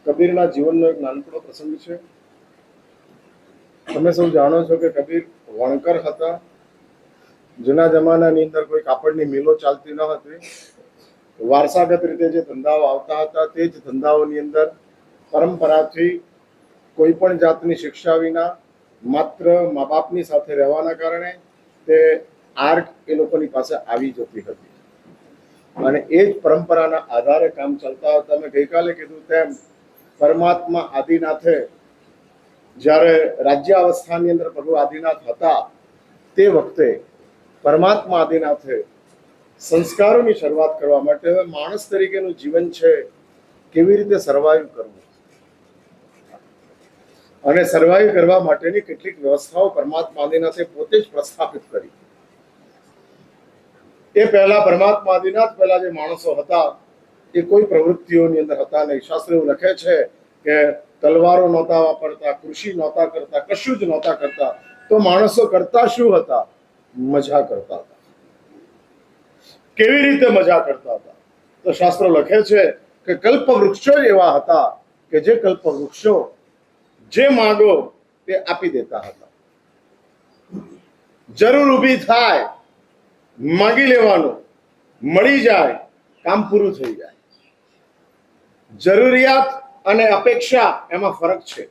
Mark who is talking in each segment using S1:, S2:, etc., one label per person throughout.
S1: કબીરના જીવનનો એક નાનકડો પ્રસંગ છે. તમે સૌ જાણો છો કે કબીર વણકર હતા. જૂના જમાનાની અંદર કોઈ કાપડની મિલો ચાલતી ન હતી. વારસાગત રીતે જે ધંધાઓ આવતા હતા તે જ ધંધાઓની અંદર પરંપરાથી કોઈ પણ જાતની શિક્ષા વિના માત્ર મા બાપની સાથે રહેવાના કારણે તે આર્ટ એ લોકોની પાસે આવી જતી હતી અને એ જ પરંપરાના આધારે કામ ચાલતા હતા. મેં ગઈકાલે કીધું તેમ પરમાત્મા આદિનાથે જ્યારે રાજ્ય અવસ્થાની અંદર પ્રભુ આદિનાથ હતા તે વખતે પરમાત્મા આદિનાથે સંસ્કારોની શરૂઆત કરવા માટે હવે માણસ તરીકેનું જીવન છે કેવી રીતે સર્વાઈવ કરવું અને સર્વાઈવ કરવા માટેની કેટલીક વ્યવસ્થાઓ પરમાત્મા આદિનાથે પોતે જ પ્રસ્થાપિત કરી. એ પહેલા પરમાત્મા આદિનાથ પહેલા જે માણસો હતા એ કોઈ પ્રવૃત્તિઓની અંદર હતા નહીં. શાસ્ત્ર એવું લખે છે કે તલવારો નહોતા વાપરતા, કૃષિ નહોતા કરતા, કશું જ નહોતા કરતા. તો માણસો કરતા શું હતા? મજા કરતા હતા. કેવી રીતે મજા કરતા હતા? તો શાસ્ત્રો લખે છે કે કલ્પ વૃક્ષો એવા હતા કે જે કલ્પ વૃક્ષો જે માંગો તે આપી દેતા હતા. જરૂર ઊભી થાય માંગી લેવાનું, મળી જાય કામ પૂરું થઈ જાય. જરૂરિયાત અને અપેક્ષા એમાં ફરક છે.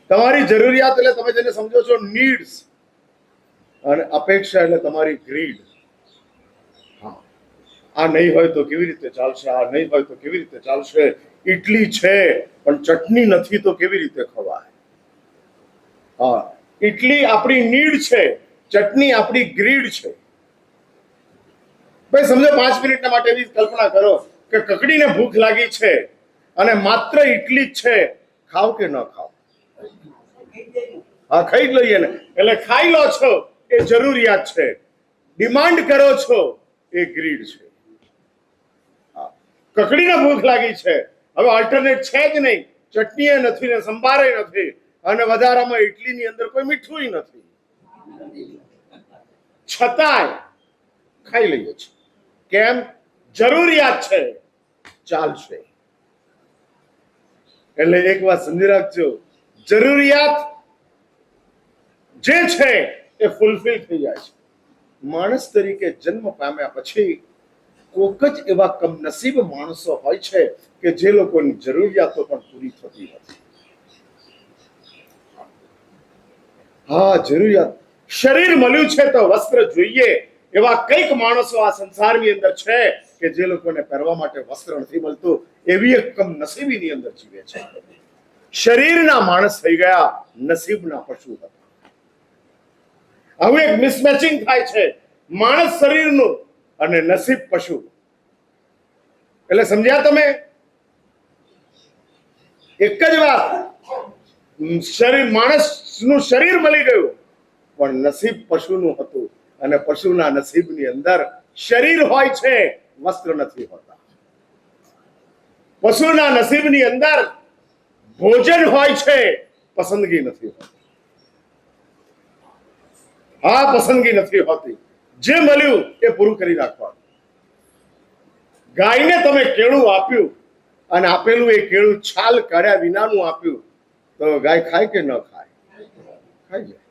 S1: તમારી જરૂરિયાત એટલે તમે જેને સમજો છો નીડ્સ, અને અપેક્ષા એટલે તમારી ગ્રીડ. હા, આ નહીં હોય તો કેવી રીતે ચાલશે, આ નહીં હોય તો કેવી રીતે ચાલશે, ઇડલી છે પણ ચટણી નથી તો કેવી રીતે ખવાય. હા, ઇડલી આપણી નીડ છે, ચટણી આપણી ગ્રીડ છે. ભાઈ સમજો 5 મિનિટના માટે એવી કલ્પના કરો કે કકડીને ભૂખ લાગી છે અને માત્ર ઇડલી જ છે, ખાવ કે ન ખાવ? હા, ખાઈ જ લઈએ ને. એટલે ખાઈ લો છો એ જરૂરિયાત છે, ડિમાન્ડ કરો છો એ ગ્રીડ છે. કકડીને ભૂખ લાગી છે, હવે ઓલ્ટરનેટ છે જ નહીં, ચટણી નથી ને સંભારે નથી અને વધારામાં ઇડલીની અંદર કોઈ મીઠું નથી, છતાંય ખાઈ લઈએ છીએ. કેમ? જરૂરિયાત છે, ચાલશે. એટલે એક વાત સમજી રાખજો, જરૂરિયાત જે છે એ ફૂલફિલ થઈ જાય છે. માણસ તરીકે જન્મ પામ્યા પછી કોક જ એવા કમનસીબ માણસો હોય છે કે જે લોકોની જરૂરિયાતો પણ પૂરી થતી નથી. હા, જરૂરિયાત. શરીર મળ્યું છે તો વસ્ત્ર જોઈએ એવા કઈક માણસો આ સંસારની અંદર છે કે જે લોકોને પહેરવા માટે વસ્ત્ર નથી મળતું. એવી એક કમનસીબીની અંદર જીવે છે. શરીરના માણસ થઈ ગયા, નસીબના પશુ હતા. હવે એક મિસમેચિંગ થાય છે, માણસ શરીરનું અને નસીબ પશુ. એટલે સમજ્યા તમે? એક જ વાત, શરીર માણસનું શરીર મળી ગયું પણ નસીબ પશુનું હતું અને પશુના નસીબની અંદર શરીર હોય છે, વસ્ત્ર નથી હોતા. પશુના નસીબની અંદર ભોજન હોય છે, પસંદગી નથી હોતી. હા, પસંદગી નથી હોતી. જે મળ્યું એ પૂરું કરી નાખવાનું. ગાયને તમે કેળું આપ્યું અને આપેલું એ કેળું છાલ કાઢ્યા વિનાનું આપ્યું તો ગાય ખાય કે ન ખાય? ખાઈ જાય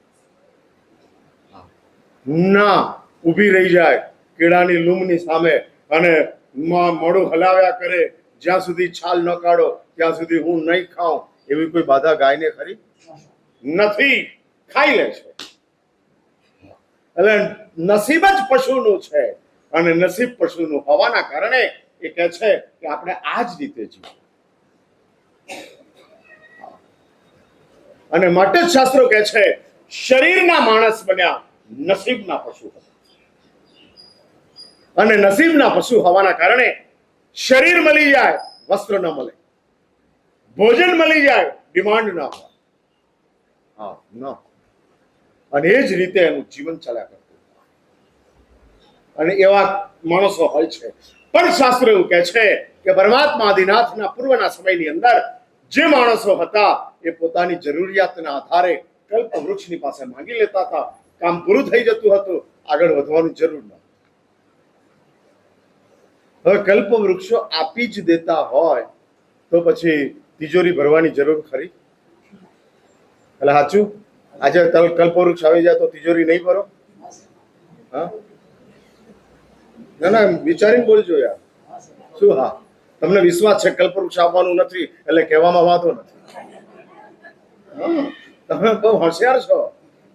S1: ના? ઊભી રહી જાય કેળાની લૂમની સામે અને મોઢું હલાવ્યા કરે, જ્યાં સુધી છાલ ન કાઢો ત્યાં સુધી હું નહીં ખાઉં, એવી કોઈ બાધા ગાયને ખરી? નથી, ખાઈ લે છે. એટલે નસીબ જ પશુનું છે અને નસીબ પશુનું હોવાના કારણે એ કહે છે કે આપણે આ જ રીતે જીવીએ. અને માટે જ શાસ્ત્રો કહે છે શરીરના માણસ બન્યા, નસીબના પશુ હતા. અને નસીબના પશુ હોવાના કારણે શરીર મળી જાય, વસ્ત્ર ન મળે, ભોજન મળી જાય, ડિમાન્ડ ના હોય. હા, ન. અને એ જ રીતે એનું જીવન ચાલ્યા કરતું. અને એવા માણસો હોય છે. પણ શાસ્ત્ર એવું કહે છે કે પરમાત્મા આદિનાથના પૂર્વના સમયની અંદર જે માણસો હતા એ પોતાની જરૂરિયાતના આધારે કલ્પ વૃક્ષની પાસે માંગી લેતા હતા. કામ પૂરું થઈ જતું હતું, આગળ વધવાની જરૂર ન. હવે કલ્પ વૃક્ષો આપી જ દેતા હોય તો પછી તિજોરી ભરવાની જરૂર ખરી? એટલે સાચું, આજે કલ્પવૃક્ષ આવી જાય તો તિજોરી નહીં ભરો? હા, ના ના, વિચારીને બોલજો યાર. શું? હા, તમને વિશ્વાસ છે કલ્પવૃક્ષ આવવાનું નથી એટલે કહેવામાં વાંધો નથી. તમે બહુ હોશિયાર છો.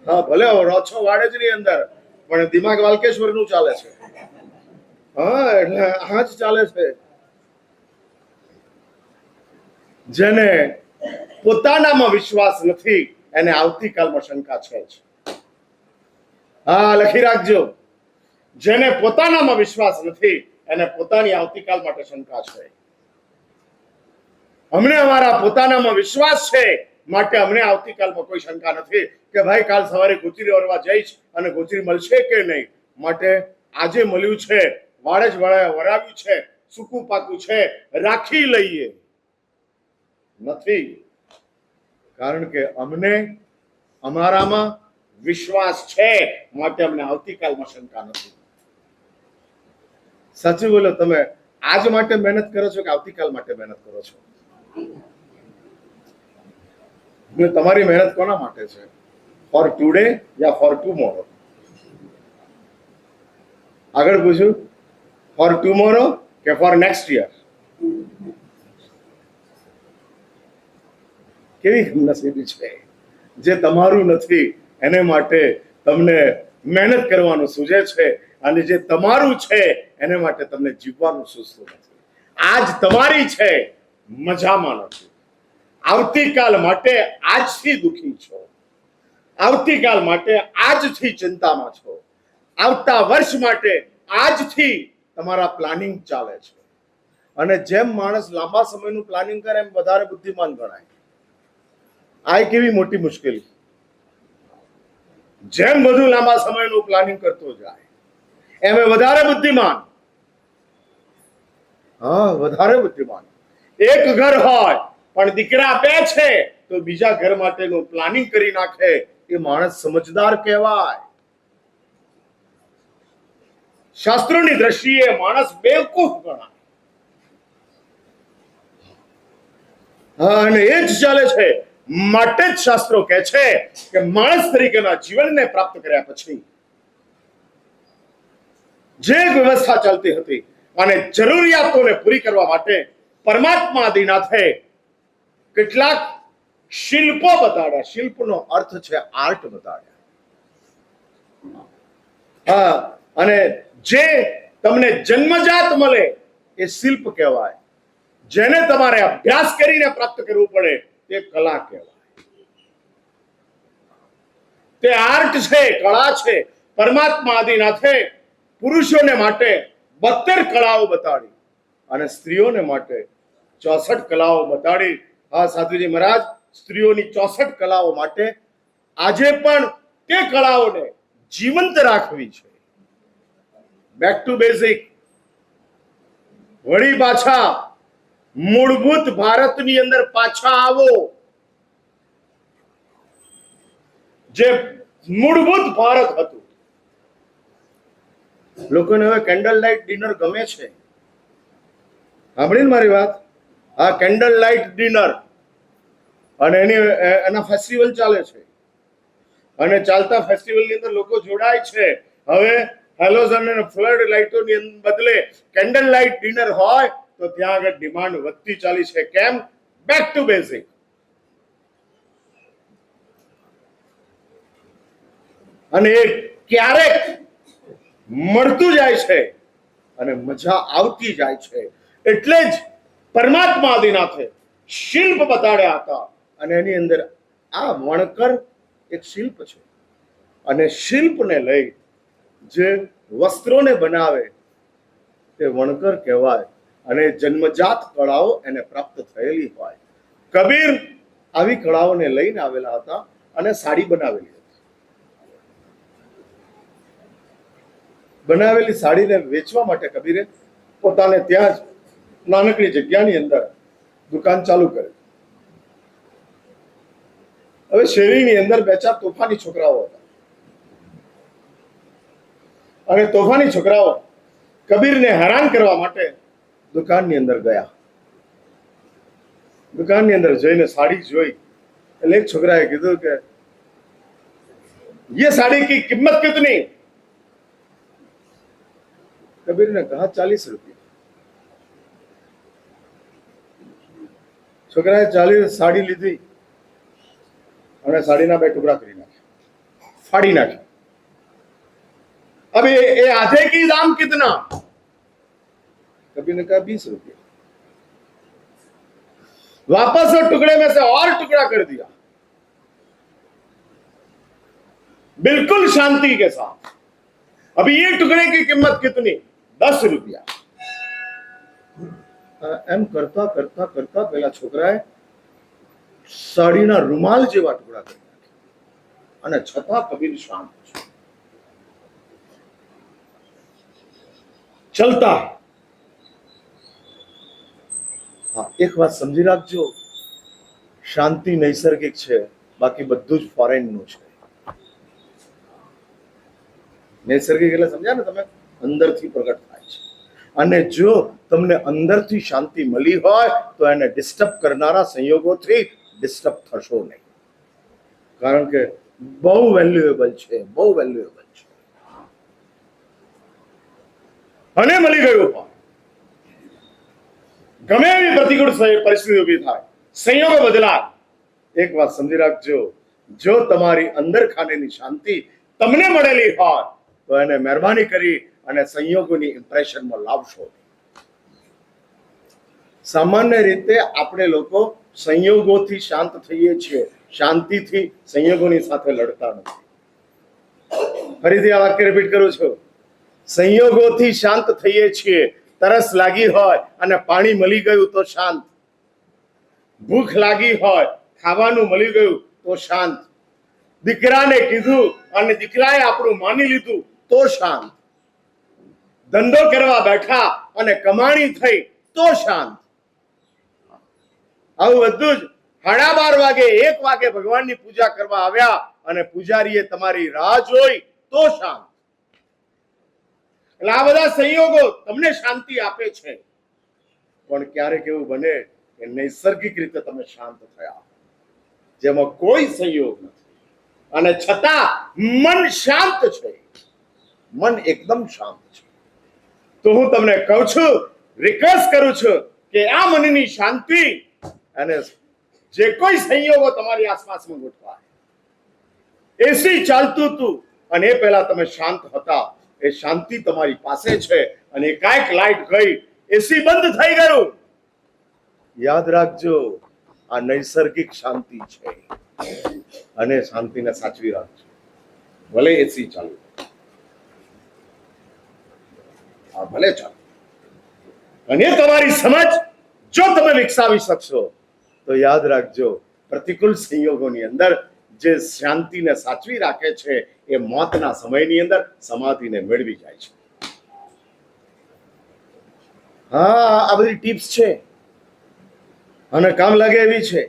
S1: હા, ભલે રહો છો વાડજની અંદર, પણ દિમાગ વાલકેશ્વર નું ચાલે છે. હા, એટલે આ જ ચાલે છે. જેને પોતાનામાં વિશ્વાસ નથી એને આવતીકાલમાં શંકા છે જ. હા, લખી રાખજો. જેને પોતાનામાં વિશ્વાસ નથી એને પોતાની આવતીકાલ માટે શંકા છે. અમને અમારા પોતાનામાં વિશ્વાસ છે માટે અમને આવતીકાલમાં કોઈ શંકા નથી કે ભાઈ કાલ સવારે ગોચરી ઓરવા જઈશ અને ગોચરી મળશે કે નહીં. માટે આજે મળ્યું છે, વાડજ વરાવ્યું છે, સૂકું પાકું છે, રાખી લઈએ. નથી, કારણ કે અમને અમારામાં વિશ્વાસ છે માટે અમને આવતીકાલમાં શંકા નથી. સાચું બોલો. તમે આજ માટે મહેનત કરો છો કે આવતીકાલ માટે મહેનત કરો છો? તમારી મહેનત કોના માટે છે? ફોર ટુડે યા ફોર ટુમોરો? આગળ પૂછ્યું, ફોર ટુમોરો કે ફોર નેક્સ્ટ યર? કેવી નસીબી છે જે તમારું નથી એને માટે તમને મહેનત કરવાનું સૂઝે છે, અને જે તમારું છે એને માટે તમને જીવવાનું સૂઝતું નથી. આજ તમારી છે, મજામાં નથી. આવતીકાલ માટે આજથી દુખી છો. આવતીકાલ માટે આજથી ચિંતામાં છો. આવતા વર્ષ માટે આજથી તમારા પ્લાનિંગ ચાલે છે. અને જેમ માણસ લાંબા સમયનું પ્લાનિંગ કરે એમ વધારે બુદ્ધિમાન ગણાય. આ કેવી મોટી મુશ્કેલી. જેમ બધું લાંબા સમયનું પ્લાનિંગ કરતો જાય એમ વધારે બુદ્ધિમાન. હા, વધારે બુદ્ધિમાન. એક ઘર હોય પણ દીકરા બે છે તો બીજા ઘર માટેનું પ્લાનિંગ કરી નાખે એ માણસ સમજદાર કહેવાય. શાસ્ત્રોની દ્રષ્ટિએ માણસ બેવકૂફ ગણાય. હા, અને એ જ ચાલે છે. માટે જ શાસ્ત્રો કહે છે કે માણસ તરીકેના જીવનને પ્રાપ્ત કર્યા પછી જે વ્યવસ્થા ચાલતી હતી અને જરૂરિયાતોને પૂરી કરવા માટે પરમાત્મા આદિનાથે કેટલાક શિલ્પો બતાડ્યા. શિલ્પનો અર્થ છે આર્ટ બતાડ્યા. હા, અને જે તમને જન્મજાત મળે એ શિલ્પ કહેવાય. જેને તમારે અભ્યાસ કરીને પ્રાપ્ત કરવું પડે તે કલા કહેવાય. તે આર્ટ છે, કળા છે. પરમાત્મા આદિનાથે પુરુષોને માટે 72 કળાઓ બતાડી અને સ્ત્રીઓને માટે 64 કલાઓ બતાડી. હા સાધુજી મહારાજ, સ્ત્રીઓની 64 કલાઓ માટે આજે પણ તે કળાઓને જીવંત રાખવી છે. Back to basic. વળી પાછા મૂળભૂત ભારતની અંદર પાછા આવો. જે મૂળભૂત ભારત હતું. લોકોને હવે કેન્ડલ લાઇટ ડિનર ગમે છે. સાંભળીને મારી વાત? હા, કેન્ડલ લાઇટ ડિનર અને એના ફેસ્ટિવલ ચાલે છે. અને ચાલતા ફેસ્ટિવલની અંદર લોકો જોડાય છે. હવે હેલોજન અને ફ્લડ લાઇટોની બદલે કેન્ડલ લાઇટ ડિનર હોય તો ત્યાં આગળ ડિમાન્ડ વધતી ચાલી છે. કેમ? Back to basic. અને એ ક્યારેક મળતું જાય છે અને મજા આવતી જાય છે. એટલે જ પરમાત્મા આદિનાથે શિલ્પ બતાડ્યા હતા. અને એની અંદર આ વણકર એક શિલ્પ છે. અને શિલ્પને લઈ જે વસ્ત્રોને બનાવે તે વણકર કહેવાય. અને જન્મજાત કળાઓ એને પ્રાપ્ત થયેલી હોય. કબીર આવી કળાઓને લઈને આવેલા હતા અને સાડી બનાવેલી હતી. બનાવેલી સાડીને વેચવા માટે કબીરે પોતાને ત્યાં જ નાનકડી જગ્યાની અંદર દુકાન ચાલુ કરી. હવે શેરીની અંદર 2-4 તોફાની છોકરાઓ હતા અને તોફાની છોકરાઓ કબીરને હેરાન કરવા માટે દુકાનની અંદર ગયા. દુકાનની અંદર જઈને સાડી જોઈ એટલે એક છોકરાએ કીધું કે ये साड़ी की कीमत कितनी? कबीर ने कहा 40 रुपये. છોકરાએ 40 સાડી લીધી અને સાડીના 2 ટુકડા કરી નાખ્યા, ફાડી નાખ્યા. अब ये आधे की दाम कितना? कबीर ने कहा 20 रुपये. वापस वो टुकड़े में से और टुकड़ा कर दिया, बिल्कुल शांति के साथ. अभी ये टुकड़े की कीमत कितनी? 10 रुपया. એમ કરતા કરતા કરતા પેલા છોકરાએ સાડીના રૂમાલ જેવા ટુકડા કરી નાખ્યા અને છતાં કબીર શાંત છે. ચલતા. હા, એક વાત સમજી રાખજો, શાંતિ નૈસર્ગિક છે, બાકી બધું જ ફોરેન નું છે. નૈસર્ગિક એટલે સમજ્યા ને તમે, અંદરથી પ્રગટ થાય છે. અને જો તમને અંદરથી શાંતિ મળી હોય તો એને ડિસ્ટર્બ કરનારા સંયોગોથી ડિસ્ટર્બ થશો નહીં, કારણ કે બહુ વેલ્યુએબલ છે, બહુ વેલ્યુએબલ છે. અને મળી ગયું હોય, ગમે એવી પ્રતિકૂળ પરિસ્થિતિ ઉભી થાય, સંયોગો બદલાય, એક વાત સમજી રાખજો, જો તમારી અંદર ખાનેની શાંતિ તમને મળેલી હોય તો એને મહેરબાની કરી અને સંયોગોની ઇમ્પ્રેશનમાં લાવશો. સામાન્ય રીતે આપણે લોકો સંયોગોથી શાંત થઈએ છીએ, શાંતિથી સંયોગોની સાથે લડતા નથી. ફરીથી આ વાક્ય રિપીટ કરું છું, સંયોગોથી શાંત થઈએ છીએ. તરસ લાગી હોય અને પાણી મળી ગયું તો શાંત, ભૂખ લાગી હોય ખાવાનું મળી ગયું તો શાંત, દીકરાને કીધું અને દીકરાએ આપણું માની લીધું તો શાંત, ધંધો કરવા બેઠા અને કમાણી થઈ તો શાંત. આવું બધું જ 12:30 વાગે 1 વાગે ભગવાનની પૂજા કરવા આવ્યા અને પૂજારીએ તમારી રાહ જોઈ તો શાંત. એટલે આ બધા સંયોગો તમને શાંતિ આપે છે, પણ ક્યારેક એવું બને કે નૈસર્ગિક રીતે તમે શાંત થયા, જેમાં કોઈ સંયોગ નથી અને છતાં મન શાંત છે, મન એકદમ શાંત છે. તો હું તમને કહું છું, રિક્વેસ્ટ કરું છું કે આ મનની શાંતિ અને જે કોઈ સંયોગો તમારી આસપાસમાં ગોઠવાય, એસી ચાલતું હતું અને એ પહેલા તમે શાંત હતા, એ શાંતિ તમારી પાસે છે અને એકાએક લાઈટ ગઈ, એસી બંધ થઈ ગયું. યાદ રાખજો, આ નૈસર્ગિક શાંતિ છે અને શાંતિને સાચવી રાખજો, ભલે એસી ચાલુ, ભલે ચાલો. અને તમારી સમજ જો તમે વિકસાવી શકશો તો યાદ રાખજો, પ્રતિકૂળ સંયોગોની અંદર જે શાંતિને સાચવી રાખે છે એ મોતના સમયની અંદર સમાધિને મેળવી જાય છે. હા, આ બધી ટિપ્સ છે અને કામ લાગે એવી છે.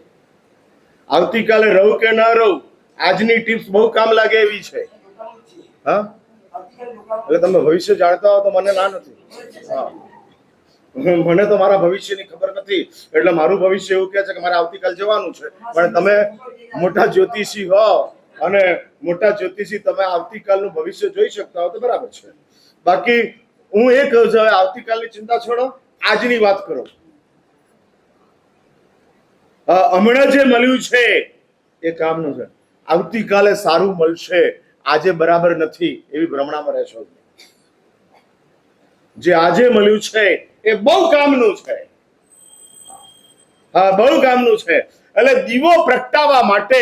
S1: આવતીકાલે રહું કે ના રહું, આજની ટિપ્સ બહુ કામ લાગે એવી છે. હા, એટલે તમે ભવિષ્ય જાણતા હો તો મને ના નથી. હા, મને તો મારા ભવિષ્યની ખબર નથી, એટલે મારું ભવિષ્ય એવું કહે છે કે મારે આવતીકાલ જવાનું છે. પણ તમે મોટા જ્યોતિષી હો અને મોટા જ્યોતિષી તમે આવતીકાલનું ભવિષ્ય જોઈ શકતા હો તો બરાબર છે. બાકી હું એ કહું છું, હવે આવતીકાલની ચિંતા છોડો, આજની વાત કરો. હમણાં જે મળ્યું છે એ કામનું છે. આવતીકાલે સારું મળશે, આજે બરાબર નથી એવી ભ્રમણામાં રહેશો. જે આજે મળ્યું છે એ બહુ કામનું છે. હા, બહુ કામનું છે. એટલે દીવો પ્રગટાવવા માટે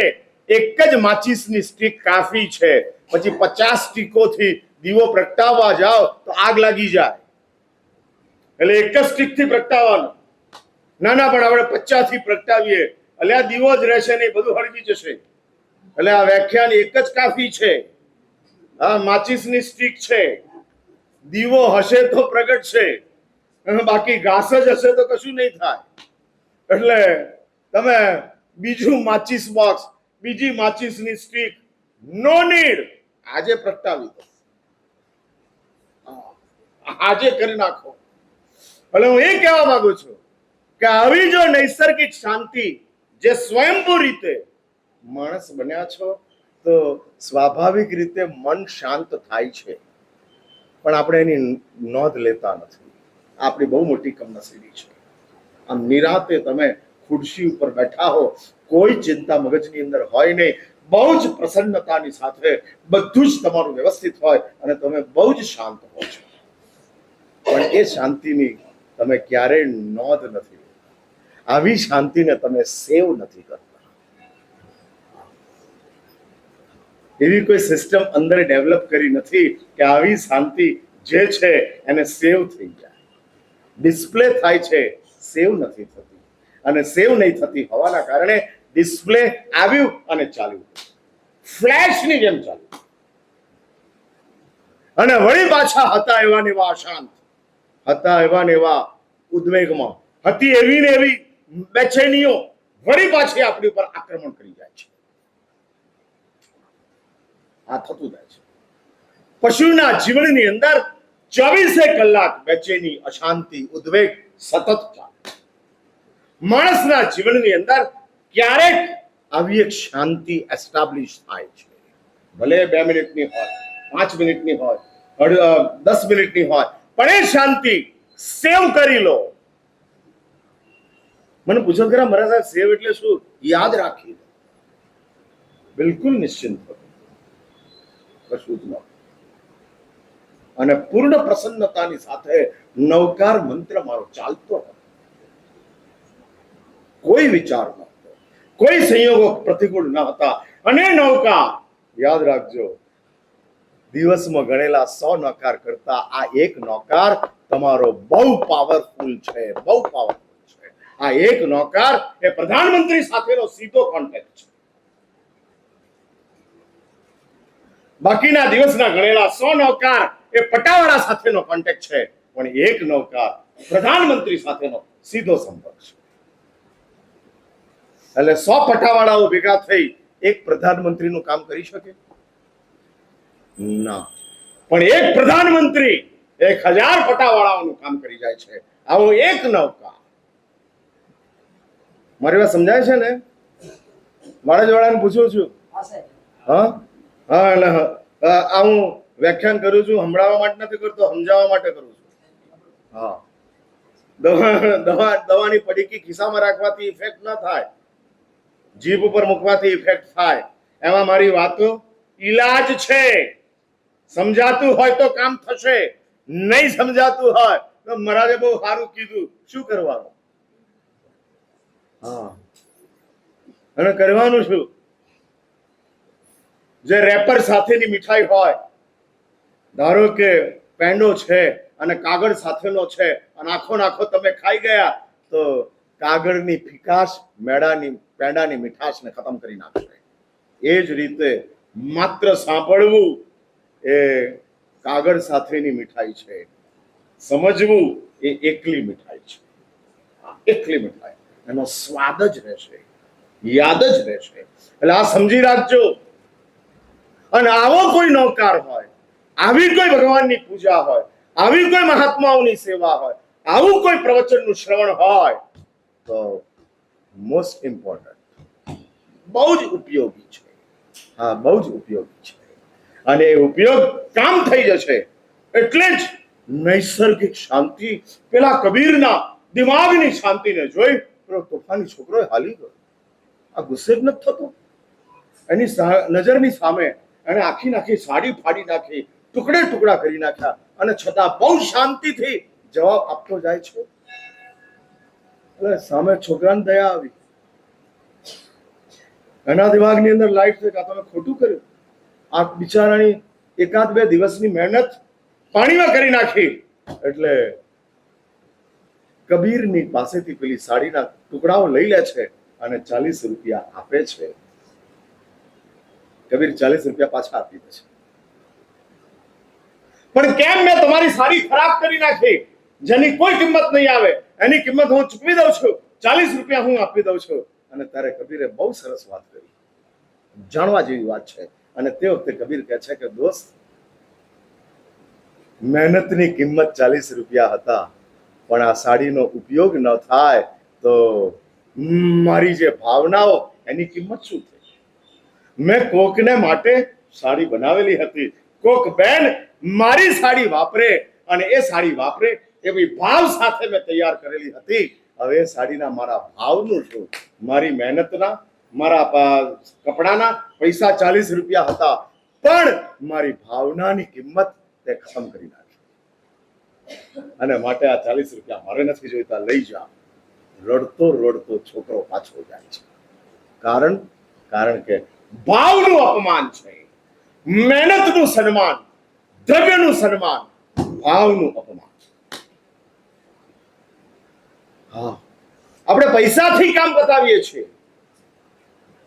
S1: એક જ માચીસની સ્ટીક કાફી છે, પછી 50 સ્ટીકોથી દીવો પ્રગટાવવા જાઓ તો આગ લાગી જાય. એટલે એક જ સ્ટીકથી પ્રગટાવવાનું. નાના પણ આપણે 50 થી પ્રગટાવીએ એટલે આ દીવો જ રહેશે નહીં, બધું હળગી જશે. એટલે આ વ્યાખ્યાન એક જ કાફી છે. હા, માચીસની સ્ટીક છે, દીવો હશે તો પ્રગટશે, બાકી ઘાસ જ હશે તો કશું નહીં થાય. એટલે તમે બીજું માચીસ બોક્સ, બીજી માચીસની સ્ટીક નો નીડ, આજે પ્રગટાવી દો. આજે કરી નાખો. એટલે હું એ કહેવા માંગુ છું કે આવી જો નૈસર્ગિક શાંતિ જે સ્વયંભૂ રીતે માણસ બન્યા છો તો સ્વાભાવિક રીતે મન શાંત થાય છે, પણ આપણે એની નોંધ લેતા નથી. આપણી બહુ મોટી કમનસીબી છે. આમ નિરાતે તમે ખુરશી ઉપર બેઠા હો, કોઈ ચિંતા મગજની અંદર હોય નહીં, બહુ જ પ્રસન્નતાની સાથે બધું જ તમારું વ્યવસ્થિત હોય અને તમે બહુ જ શાંત હો છો, પણ એ શાંતિની તમે ક્યારેય નોંધ નથી લેતા. આવી શાંતિને તમે સેવ નથી કરતા. એવી કોઈ સિસ્ટમ અંદર ડેવલપ કરી નથી કે આવી શાંતિ જે છે એને સેવ થઈ જાય. ડિસ્પ્લે થાય છે, સેવ નથી થતી, અને સેવ નહીં થતી હોવાના કારણે ડિસ્પ્લે આવ્યું અને ચાલ્યું, ફ્લેશની જેમ ચાલ્યું, અને વળી પાછા હતા એવા ને એવા અશાંત, હતા એવા ને એવા ઉદ્વેગમાં, હતી એવી ને એવી બેચેનીઓ વળી પાછી આપણી ઉપર આક્રમણ કરી જાય છે. આ થતું જાય છે. પશુના જીવનની અંદર 24 કલાક બેચેની, અશાંતિ, ઉદ્વેગ સતત ચાલે. માણસના જીવનની અંદર ક્યારેક આવી એક શાંતિ એસ્ટાબ્લિશ થાય છે, ભલે 2 મિનિટની હોય, 5 મિનિટની હોય, 10 મિનિટની હોય, પણ એ શાંતિ સેવ કરી લો. મને પૂછો ખરા, મારા સાહેબ સેવ એટલે શું? યાદ રાખી લો, બિલકુલ નિશ્ચિંત થો, કશું જ ન, અને પૂર્ણ પ્રસન્નતાની સાથે નવકાર મંત્ર મારો ચાલતો હતો. કોઈ વિચાર ન હતો, કોઈ સંયોગો પ્રતિકૂળ ન હતા, અને નવકાર, યાદ રાખજો, દિવસમાં ગણેલા 100 નોકાર કરતા આ એક નોકાર તમારો બહુ પાવરફુલ છે, બહુ પાવરફુલ છે. આ એક નોકાર એ પ્રધાનમંત્રી સાથેનો સીધો કોન્ટેક્ટ છે. બાકીના દિવસના ગણેલા 100 નૌકાર એ પટાવાળા સાથેનો કોન્ટેક્ટ છે, પણ એક નૌકાર પ્રધાનમંત્રી સાથેનો સીધો સંપર્ક છે. એટલે 100 પટાવાળાઓ ભેગા થઈ એક પ્રધાનમંત્રીનું કામ કરી શકે ના, પણ એક પ્રધાનમંત્રી 1000 પટાવાળાઓનું કામ કરી જાય છે. આવો એક નૌકાર. મારી વાત સમજાય છે ને? વાળાને પૂછું છું. હા હા, એટલે આ હું વ્યાખ્યાન કરું છું, સંભળાવવા માટે નથી કરતો, સમજાવવા માટે કરું છું. હા, દવાની પડીકી ખિસ્સામાં રાખવાથી ઇફેક્ટ ન થાય, જીભ ઉપર મૂકવાથી ઇફેક્ટ થાય. એમાં મારી વાતો ઈલાજ છે. સમજાતું હોય તો કામ થશે, નહીં સમજાતું હોય તો મહારાજે બહુ સારું કીધું, શું કરવાનું? હા, અને કરવાનું શું? જે રેપર સાથેની મીઠાઈ હોય, ધારો કે પેંડો છે અને કાગળ સાથેનો છે, અને આખો નાખો તમે ખાઈ ગયા તો કાગળની ફિકાશ પેંડાની મીઠાશને ખતમ કરી નાખશે. એ જ રીતે માત્ર સાંભળવું એ કાગળ સાથેની મીઠાઈ છે, સમજવું એ એકલી મીઠાઈ છે. એકલી મીઠાઈ, એનો સ્વાદ જ રહેશે, યાદ જ રહેશે. એટલે આ સમજી રાખજો. અને આવો કોઈ નૌકાર હોય, આવી કોઈ ભગવાનની પૂજા હોય, આવી કોઈ મહાત્માઓની સેવા હોય, આવું કોઈ પ્રવચનનું શ્રવણ હોય તો મોસ્ટ ઇમ્પોર્ટન્ટ, બહુ જ ઉપયોગી છે. હા, બહુ જ ઉપયોગી છે, અને એ ઉપયોગ કામ થઈ જશે. એટલે જ નૈસર્ગિક શાંતિ, પેલા કબીરના દિમાગની શાંતિને જોઈ પેલો તોફાની છોકરો હાલી ગયો. આ ગુસ્સે જ નથી થતો? એની નજરની સામે એને આખી નાખી સાડી ફાડી નાખી, ટુકડે ટુકડા કરી નાખ્યા, અને છતાં બહુ શાંતિથી જવાબ આપતો જાય છે. એટલે સામે છોકરાને દયા આવી. એના દિમાગની અંદર લાઈટ થઈ, તમે ખોટું કર્યું. આ બિચારાની 1-2 દિવસની મહેનત પાણીમાં કરી નાખી. એટલે કબીરની પાસેથી પેલી સાડીના ટુકડાઓ લઈ લે છે અને 40 રૂપિયા આપે છે. કબીર 40 રૂપિયા પાછા આપી દે છે. પણ કેમ મેં તમારી સાડી ખરાબ કરી નાખી, જેની કોઈ કિંમત નહીં આવે, એની કિંમત હું ચૂકવી દઉં છું, 40 રૂપિયા હું આપી દઉં છું. અને ત્યારે કબીરે બહુ સરસ વાત કરી, જાણવા જેવી વાત છે. અને તે વખતે કબીર કહે છે કે દોસ્ત, મહેનતની કિંમત 40 રૂપિયા હતા, પણ આ સાડીનો ઉપયોગ ન થાય તો મારી જે ભાવનાઓ એની કિંમત શું થઈ? મેં કોકને માટે સાડી બનાવેલી હતી, કોક બેન મારી સાડી વાપરે અને એ સાડી વાપરે એવી ભાવ સાથે મેં તૈયાર કરેલી હતી. હવે એ સાડીના મારા ભાવનું શું? મારી મહેનતના, મારા કપડાના પૈસા 40 રૂપિયા હતા, પણ મારી ભાવનાની કિંમત તે ખતમ કરી નાખી. અને માટે આ 40 રૂપિયા મારે નથી જોઈતા, લઈ જા. રડતો રડતો છોકરો પાછો જાય છે. કારણ કે ભાવનું અપમાન છે, મહેનતનું સન્માન, દ્રવ્યનું સન્માન, ભાવનું અપમાન. હા, આપણે પૈસાથી કામ બતાવીએ છીએ,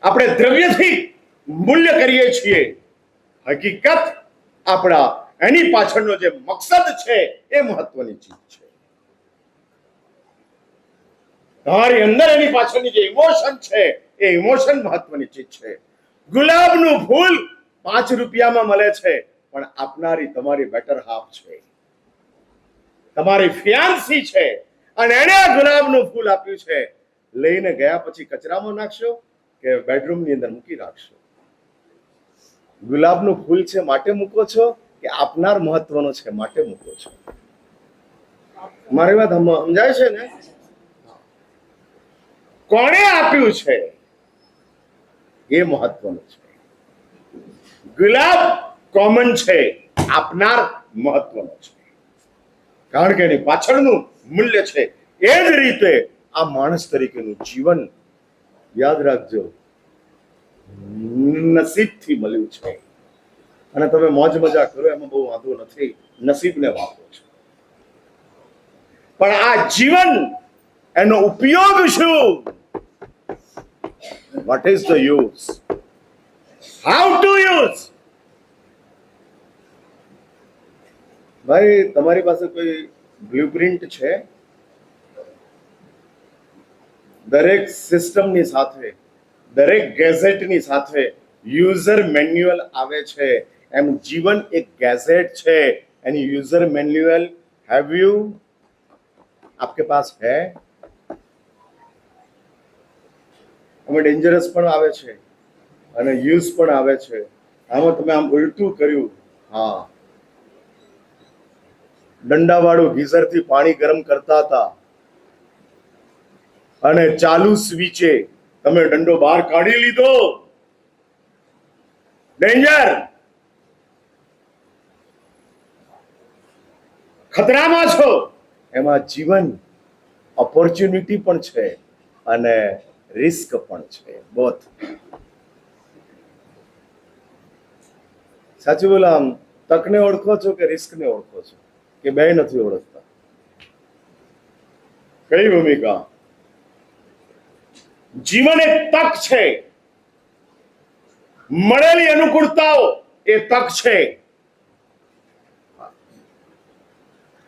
S1: આપણે દ્રવ્યથી મૂલ્ય કરીએ છીએ. હકીકત આપણા એની પાછળનો જે મકસદ છે એ મહત્વની ચીજ છે. તમારી અંદર એની પાછળની જે ઇમોશન છે એ ઇમોશન મહત્વની ચીજ છે. ગુલાબનું ફૂલ 5 રૂપિયામાં મળે છે, પણ આપનારી તમારી બેટર હાફ છે, તમારી ફિયાન્સી છે, અને એને આ ગુલાબનું ફૂલ આપ્યું છે. લઈને ગયા પછી કચરામાં નાખશો કે બેડરૂમની અંદર મૂકી રાખશો? ગુલાબનું ફૂલ છે માટે મૂકો છો કે આપનાર મહત્વનો છે માટે મૂકો છો? મારી વાત સમજાય છે ને? કોણે આપ્યું છે એ મહત્વનું છે. ગુલાબ કોમન છે, આપનાર મહત્વનો છે, કારણ કે એની પાછળનું મૂલ્ય છે. એ જ રીતે આ માણસ તરીકેનું જીવન, યાદ રાખજો, નસીબથી મળ્યું છે. અને તમે મોજ મજા કરો એમાં બહુ વાંધો નથી, નસીબને વાપરો છો, પણ આ જીવન, એનો ઉપયોગ શું? What is the use? How to use? ભાઈ, તમારી પાસે કોઈ બ્લુપ્રિન્ટ છે? દરેક સિસ્ટમની સાથે, દરેક ગેઝેટની સાથે યુઝર મેન્યુઅલ આવે છે. એમ જીવન એક ગેઝેટ છે, એની યુઝર મેન્યુઅल हैव यू आपके पास है? અમે ડેન્જરસ પણ આવે છે અને યુઝ પણ આવે છે. આમાં તમે આમ ઉલટું કર્યું. હા, દંડાવાળું ગીઝરથી પાણી ગરમ કરતા હતા અને ચાલુ સ્વિચે તમે દંડો બહાર કાઢી લીધો. ડેન્જર, ખતરામાં છો. એમાં જીવન ઓપોર્ચ્યુનિટી પણ છે અને રિસ્ક પણ છે, બોથ. સાચું બોલો, આમ તકને ઓળખો છો કે રિસ્કને ઓળખો છો, કે બે નથી ઓળખતા? કઈ ભૂમિકા? જીવન એક તક છે, મળેલી અનુકૂળતાઓ એ તક છે,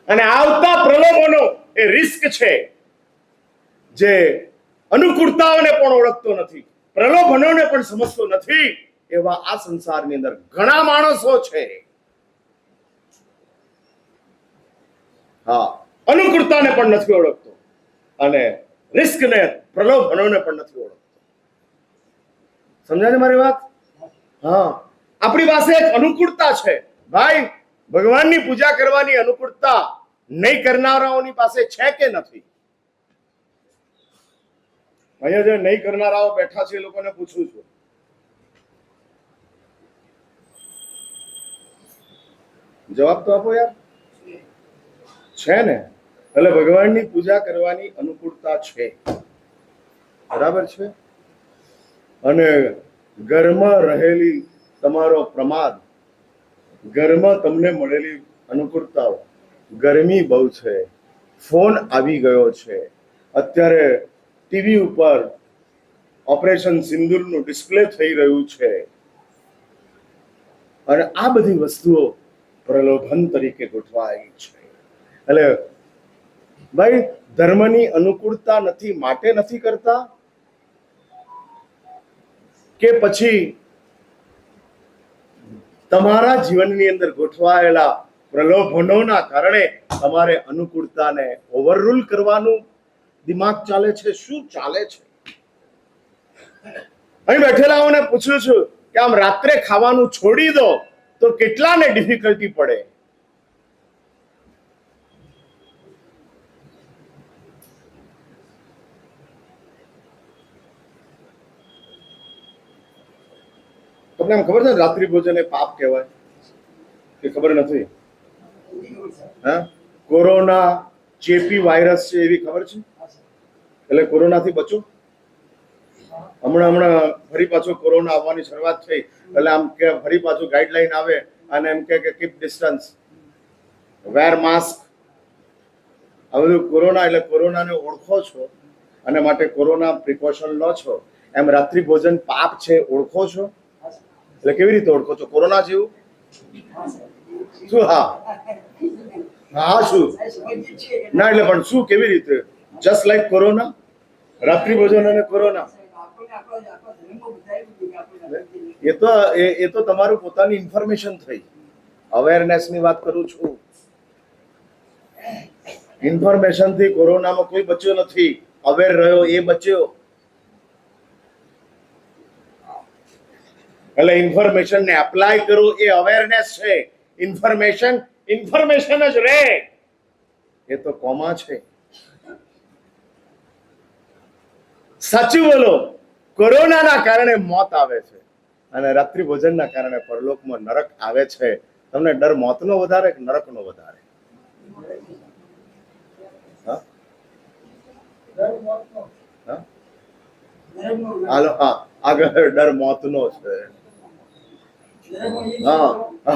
S1: અને આવતા પ્રલોભનો એ રિસ્ક છે. જે અનુકૂળતાઓને પણ ઓળખતો નથી, પ્રલોભનોને પણ સમજતો નથી, એવા આ સંસારની અંદર ઘણા માણસો છે. હા, અનુકૂળતાને પણ નથી ઓળખતો અને રિસ્કને, પ્રલોભનોને પણ નથી ઓળખતો. સમજાય છે મારી વાત? હા, આપણી પાસે એક અનુકૂળતા છે ભાઈ. ભગવાનની પૂજા કરવાની અનુકૂળતા નહીં કરનારાઓની પાસે છે કે નથી? અહીંયા જે નહીં કરનારાઓ બેઠા છે એ લોકોને પૂછું છું, જવાબ તો આપો યાર. છે ને? એટલે ભગવાનની પૂજા કરવાની અનુકૂળતા છે, બરાબર છે. અને ઘરમાં રહેલી તમારો પ્રમાદ, ઘરમાં તમને મળેલી અનુકૂળતાઓ, ગરમી બહુ છે, ફોન આવી ગયો છે, અત્યારે ટીવી ઉપર ઓપરેશન સિંદૂરનું ડિસ્પ્લે થઈ રહ્યું છે, અને આ બધી વસ્તુઓ પ્રલોભન તરીકે ગોઠવાઈ છે. એટલે ભાઈ, ધર્મની અનુકૂળતા નથી માટે નથી કરતા, કે પછી તમારા જીવનની અંદર ગોઠવાયેલા પ્રલોભનોના કારણે તમારે અનુકૂળતાને ઓવરરૂલ કરવાનું દિમાગ ચાલે છે. શું ચાલે છે? અહીં બેઠેલાઓને પૂછું છું કે આમ રાત્રે ખાવાનું છોડી દો તો કેટલાને ડિફિકલ્ટી પડે? તમને એમ ખબર છે રાત્રિ ભોજન એ પાપ કહેવાય કે ખબર નથી? હા, કોરોના ચેપી વાયરસ છે એવી ખબર છે? એટલે કોરોનાથી બચો. હમણાં ફરી પાછો કોરોના આવવાની શરૂઆત થઈ એટલે આમ કે ફરી પાછું ગાઈડલાઈન આવે અને એમ કે કીપ ડિસ્ટન્સ, વેર માસ્ક. આ બધું કોરોના એટલે કોરોનાને ઓળખો છો અને માટે કોરોના પ્રિકોશન લો છો. એમ રાત્રિ ભોજન પાપ છે ઓળખો છો? એટલે કેવી રીતે ઓળખો છો? કોરોના જેવું? શું? હા હા શું ના એટલે પણ શું કેવી રીતે? જસ્ટ લાઈક કોરોના, રાત્રિ ભોજન અને કોરોના એ તો તમારું પોતાની ઇન્ફોર્મેશન થઈ. અવેરનેસ ની વાત કરું છું. ઇન્ફોર્મેશન થી કોરોનામાં કોઈ બચ્યો નથી. અવેર રહ્યો એ બચ્યો. એટલે ઇન્ફોર્મેશન ને એપ્લાય કરો એ અવેરનેસ છે. ઇન્ફોર્મેશન જ રહે એ તો કોમા છે. સાચું બોલો. કોરોનાના કારણે મોત આવે છે અને રાત્રિ ભોજનના કારણે પરલોકમાં નરક આવે છે. તમને ડર મોતનો વધારે કે નરકનો વધારે? હાલો હા આગળ ડર મોતનો છે. હા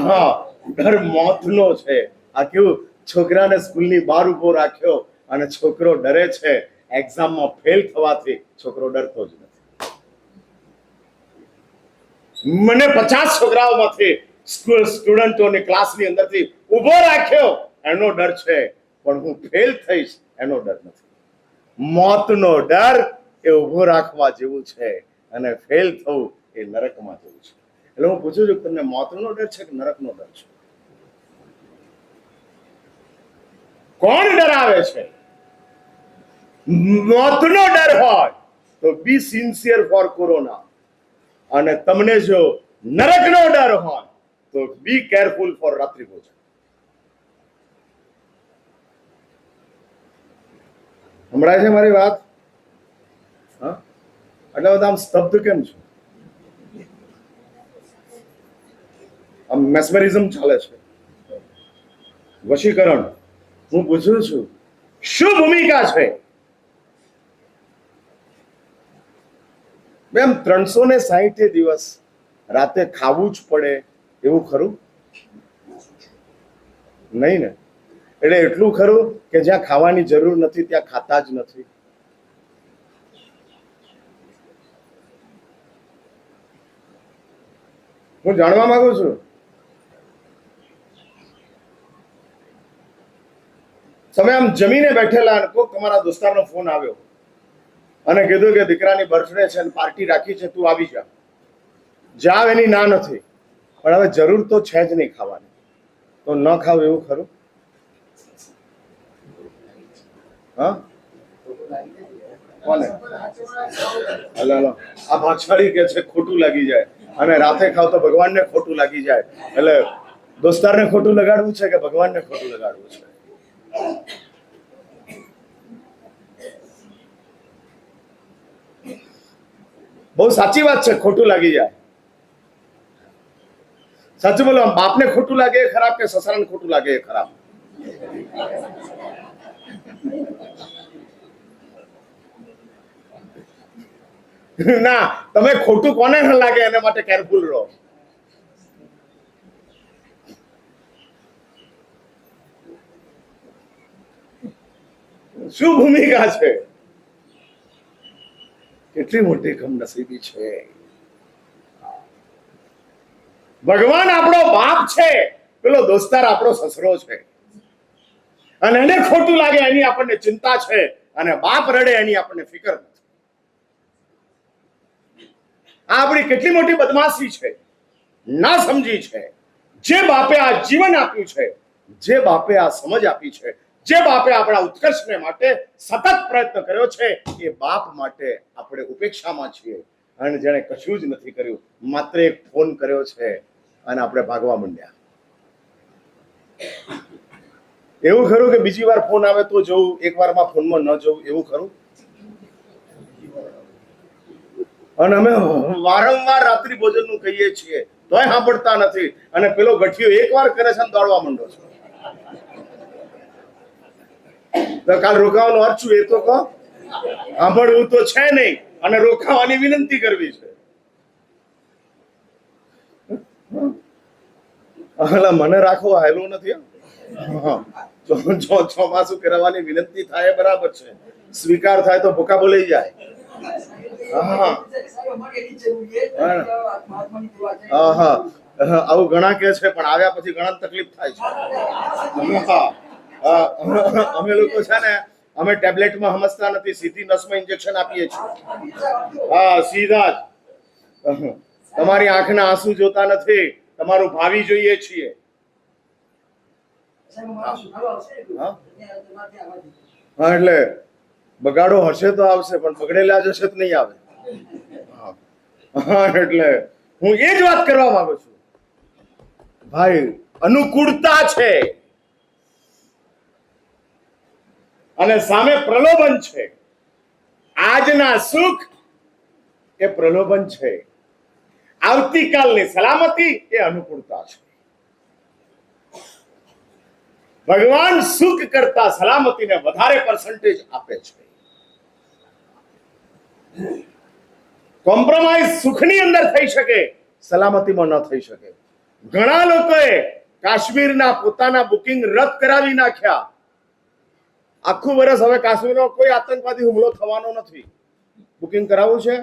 S1: હા ડર મોતનો છે. આ કેવું છોકરાને સ્કૂલની બહાર ઉભો રાખ્યો અને છોકરો ડરે છે એક્ઝામમાં ફેલ થવાથી. છોકરો ડરતો જ નથી. મને 50 છોકરાઓમાંથી સ્ટુડન્ટોની ક્લાસની અંદરથી ઉભો રાખ્યો એનો ડર છે, પણ હું ફેલ થઈશ એનો ડર નથી. મોતનો ડર એ ઉભો રાખવા જેવું છે અને ફેલ થવું એ નરકમાં જેવું છે. એટલે હું પૂછું છું તમને મોતનો ડર છે કે નરકનો ડર છે? કોણ ડરાવે છે? મોતનો ડર હોય તો બી સિન્સિયર ફોર કોરોના, અને તમને જો નરકનો ડર હોય તો બી કેરફુલ ફોર રાત્રિ ભોજન. સંભળાય છે મારી વાત? હા, એટલે બધા આમ સ્તબ્ધ કેમ છો? આમ મેસ્મરિઝમ ચાલે છે, વશીકરણ. હું પૂછું છું શું ભૂમિકા છે? એમ 360 દિવસ રાતે ખાવું જ પડે એવું ખરું? નહીં ને. એટલે એટલું ખરું કે જ્યાં ખાવાની જરૂર નથી ત્યાં ખાતા જ નથી. હું જાણવા માંગુ છું તમે આમ જમીને બેઠેલા અને કોઈક તમારા દોસ્તારનો ફોન આવ્યો અને કીધું કે દીકરાની બર્થડે છે અને પાર્ટી રાખી છે, તું આવી જા. જાવ એની ના નથી, પણ હવે જરૂર તો છે જ નહીં ખાવાની, તો ન ખાવ એવું ખરું? હા કોને? હલો આ ભાગશાળી કે છે ખોટું લાગી જાય અને રાતે ખાવ તો ભગવાનને ખોટું લાગી જાય. એટલે દોસ્તારને ખોટું લગાડવું છે કે ભગવાનને ખોટું લગાડવું છે? બહુ સાચી વાત છે, ખોટું લાગી જાય. સાચું બોલો. બાપને ખોટું લાગે એ ખરાબ કે સસરાને ખોટું લાગે એ ખરાબ? ના, તમે ખોટું કોને ન લાગે એના માટે કેરફુલ રહો. શું ભૂમિકા છે? કેટલી મોટી કમનસીબી છે. ભગવાન આપણો બાપ છે, પેલો દોસ્તાર આપણો સસરો છે, અને એને ખોટું લાગે એની આપણને ચિંતા છે, અને બાપ રડે એની આપણને ફિકર નથી. આ આપણી કેટલી મોટી બદમાશી છે, ના સમજી છે. જે બાપે આ જીવન આપ્યું છે જે બાપે આ સમજ આપી છે, જે બાપે આપણા ઉત્કર્ષને માટે સતત પ્રયત્ન કર્યો છે, એ બાપ માટે આપણે ઉપેક્ષામાં છીએ. અને જેણે કશું જ નથી કર્યું, માત્ર એક ફોન કર્યો છે અને આપણે ભાગવા માંડ્યા. એવું ખરું કે બીજી વાર ફોન આવે તો જવું, એક વારમાં ફોનમાં ન જવું, એવું ખરું? અને અમે વારંવાર રાત્રિ ભોજનનું કહીએ છીએ તોય સાંભળતા નથી. અને પેલો ગઠિયો એકવાર કરે છે ને દોડવા માંડો છો. તો કાલ રોકાવાનો અર્થ શું, એ તો કહો. સાંભળવું તો છે નહીં અને રોકાવાની વિનંતી કરવી છે. મને રાખવો હાયલું નથી. ચોમાસું કરવાની વિનંતી થાય બરાબર છે, સ્વીકાર થાય તો ભૂકા બોલાઈ જાય. આવું ઘણા કે છે, પણ આવ્યા પછી ઘણા તકલીફ થાય છે. અમે લોકો છે ને, અમે ટેબ્લેટમાં સમજતા નથી, સીધી નસમાં ઇન્જેક્શન આપીએ છીએ. હા, સીધા જ. તમારી આંખના આંસુ જોતા નથી, તમારું ભાવિ જોઈએ છીએ. હા, એટલે બગાડો હશે તો આવશે, પણ બગડેલા જશે તો નહીં આવે. હા, એટલે હું એ જ વાત કરવા માંગુ છું ભાઈ. અનુકૂળતા છે અને સામે પ્રલોભન છે. આજના સુખ એ પ્રલોભન છે, આવતીકાલની સલામતી એ અનુકૂળતા છે. ભગવાન સુખ કરતા સલામતીને વધારે પર્સન્ટેજ આપે છે. કોમ્પ્રોમાઇઝ સુખની અંદર થઈ શકે, સલામતીમાં ન થઈ શકે. ઘણા લોકોએ કાશ્મીરના પોતાના બુકિંગ રદ કરાવી નાખ્યા. આખું વર્ષ હવે કાશ્મીરમાં કોઈ આતંકવાદી હુમલો થવાનો નથી. બુકિંગ કરાવવું છે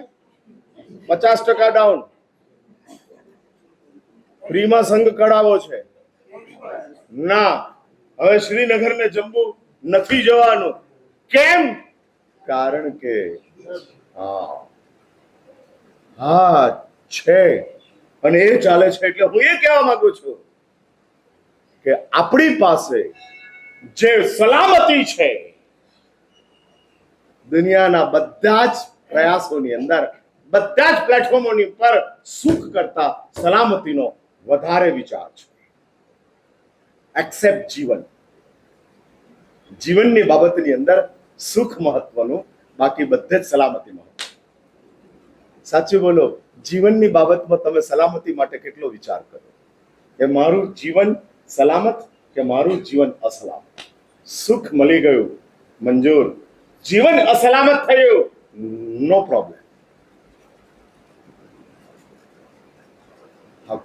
S1: 50% ડાઉન, ફ્રીમાં સંઘ કઢાવો છે. ના, હવે શ્રીનગર ને જમ્મુ નથી જવાનું. કેમ? કારણ કે હા છે અને એ ચાલે છે. એટલે હું એ કહેવા માંગુ છું કે આપણી પાસે જે સલામતી છે, દુનિયાના બધા જ પ્રયાસોની અંદર, બધા જ પ્લેટફોર્મોની પર સુખ કરતા સલામતીનો વધારે વિચાર છે. એક્સેપ્ટ જીવન. જીવનની બાબતની અંદર સુખ મહત્વનું, બાકી બધે જ સલામતી મહત્વ. સાચું બોલો, જીવનની બાબતમાં તમે સલામતી માટે કેટલો વિચાર કરો કે મારું જીવન સલામત કે મારું જીવન અસલામત. સુખ મળી ગયું, મંજૂર. જીવન અસલામત થયું, નો પ્રોબ્લેમ.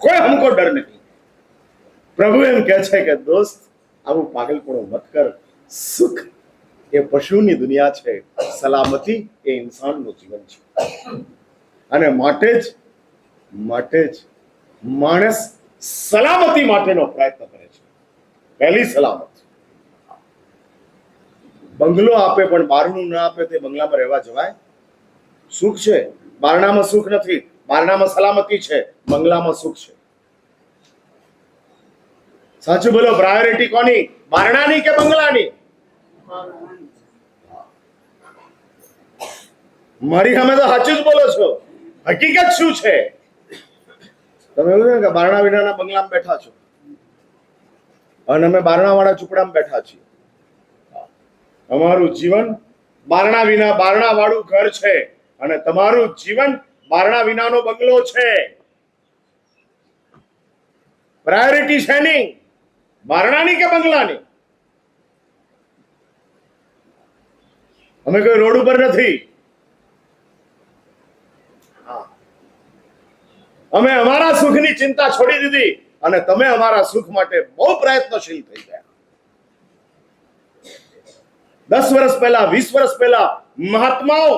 S1: કોઈ હમકો ડર નહીં. પ્રભુ એમ કહે છે કે દોસ્ત, આવું પાગલપણું મત કર. સુખ એ પશુની દુનિયા છે, સલામતી એ ઇન્સાનનું જીવન છે. અને માટે જ માણસ સલામતી માટેનો પ્રયત્ન કરે છે. પહેલી સલામત. બંગલો આપે પણ બારણું ના આપે, તે બંગલામાં રહેવા જવાય? સુખ છે, બારણામાં સુખ નથી. બારણામાં સલામતી છે, બંગલામાં સુખ છે. સાચું બોલો, પ્રાયોરિટી કોની? બારણાની કે બંગલાની? મારી સામે તો સાચું જ બોલો છો. હકીકત શું છે? તમે એવું કે બારણા વિનાના બંગલામાં બેઠા છો અને અમે બારણા વાળા ઝૂંપડામાં બેઠા છીએ. અમારું જીવન બારણા વિના બારણા વાળું ઘર છે અને તમારું જીવન બારણા વિનાનો બંગલો છે. પ્રાયોરિટી શેની? બારણાની કે બંગલાની? અમે કોઈ રોડ ઉપર નથી. અમે અમારા સુખની ચિંતા છોડી દીધી અને તમે અમારા સુખ માટે બહુ પ્રયત્નશીલ થઈ ગયા. 10 વર્ષ પહેલા, 20 વર્ષ પહેલા મહાત્માઓ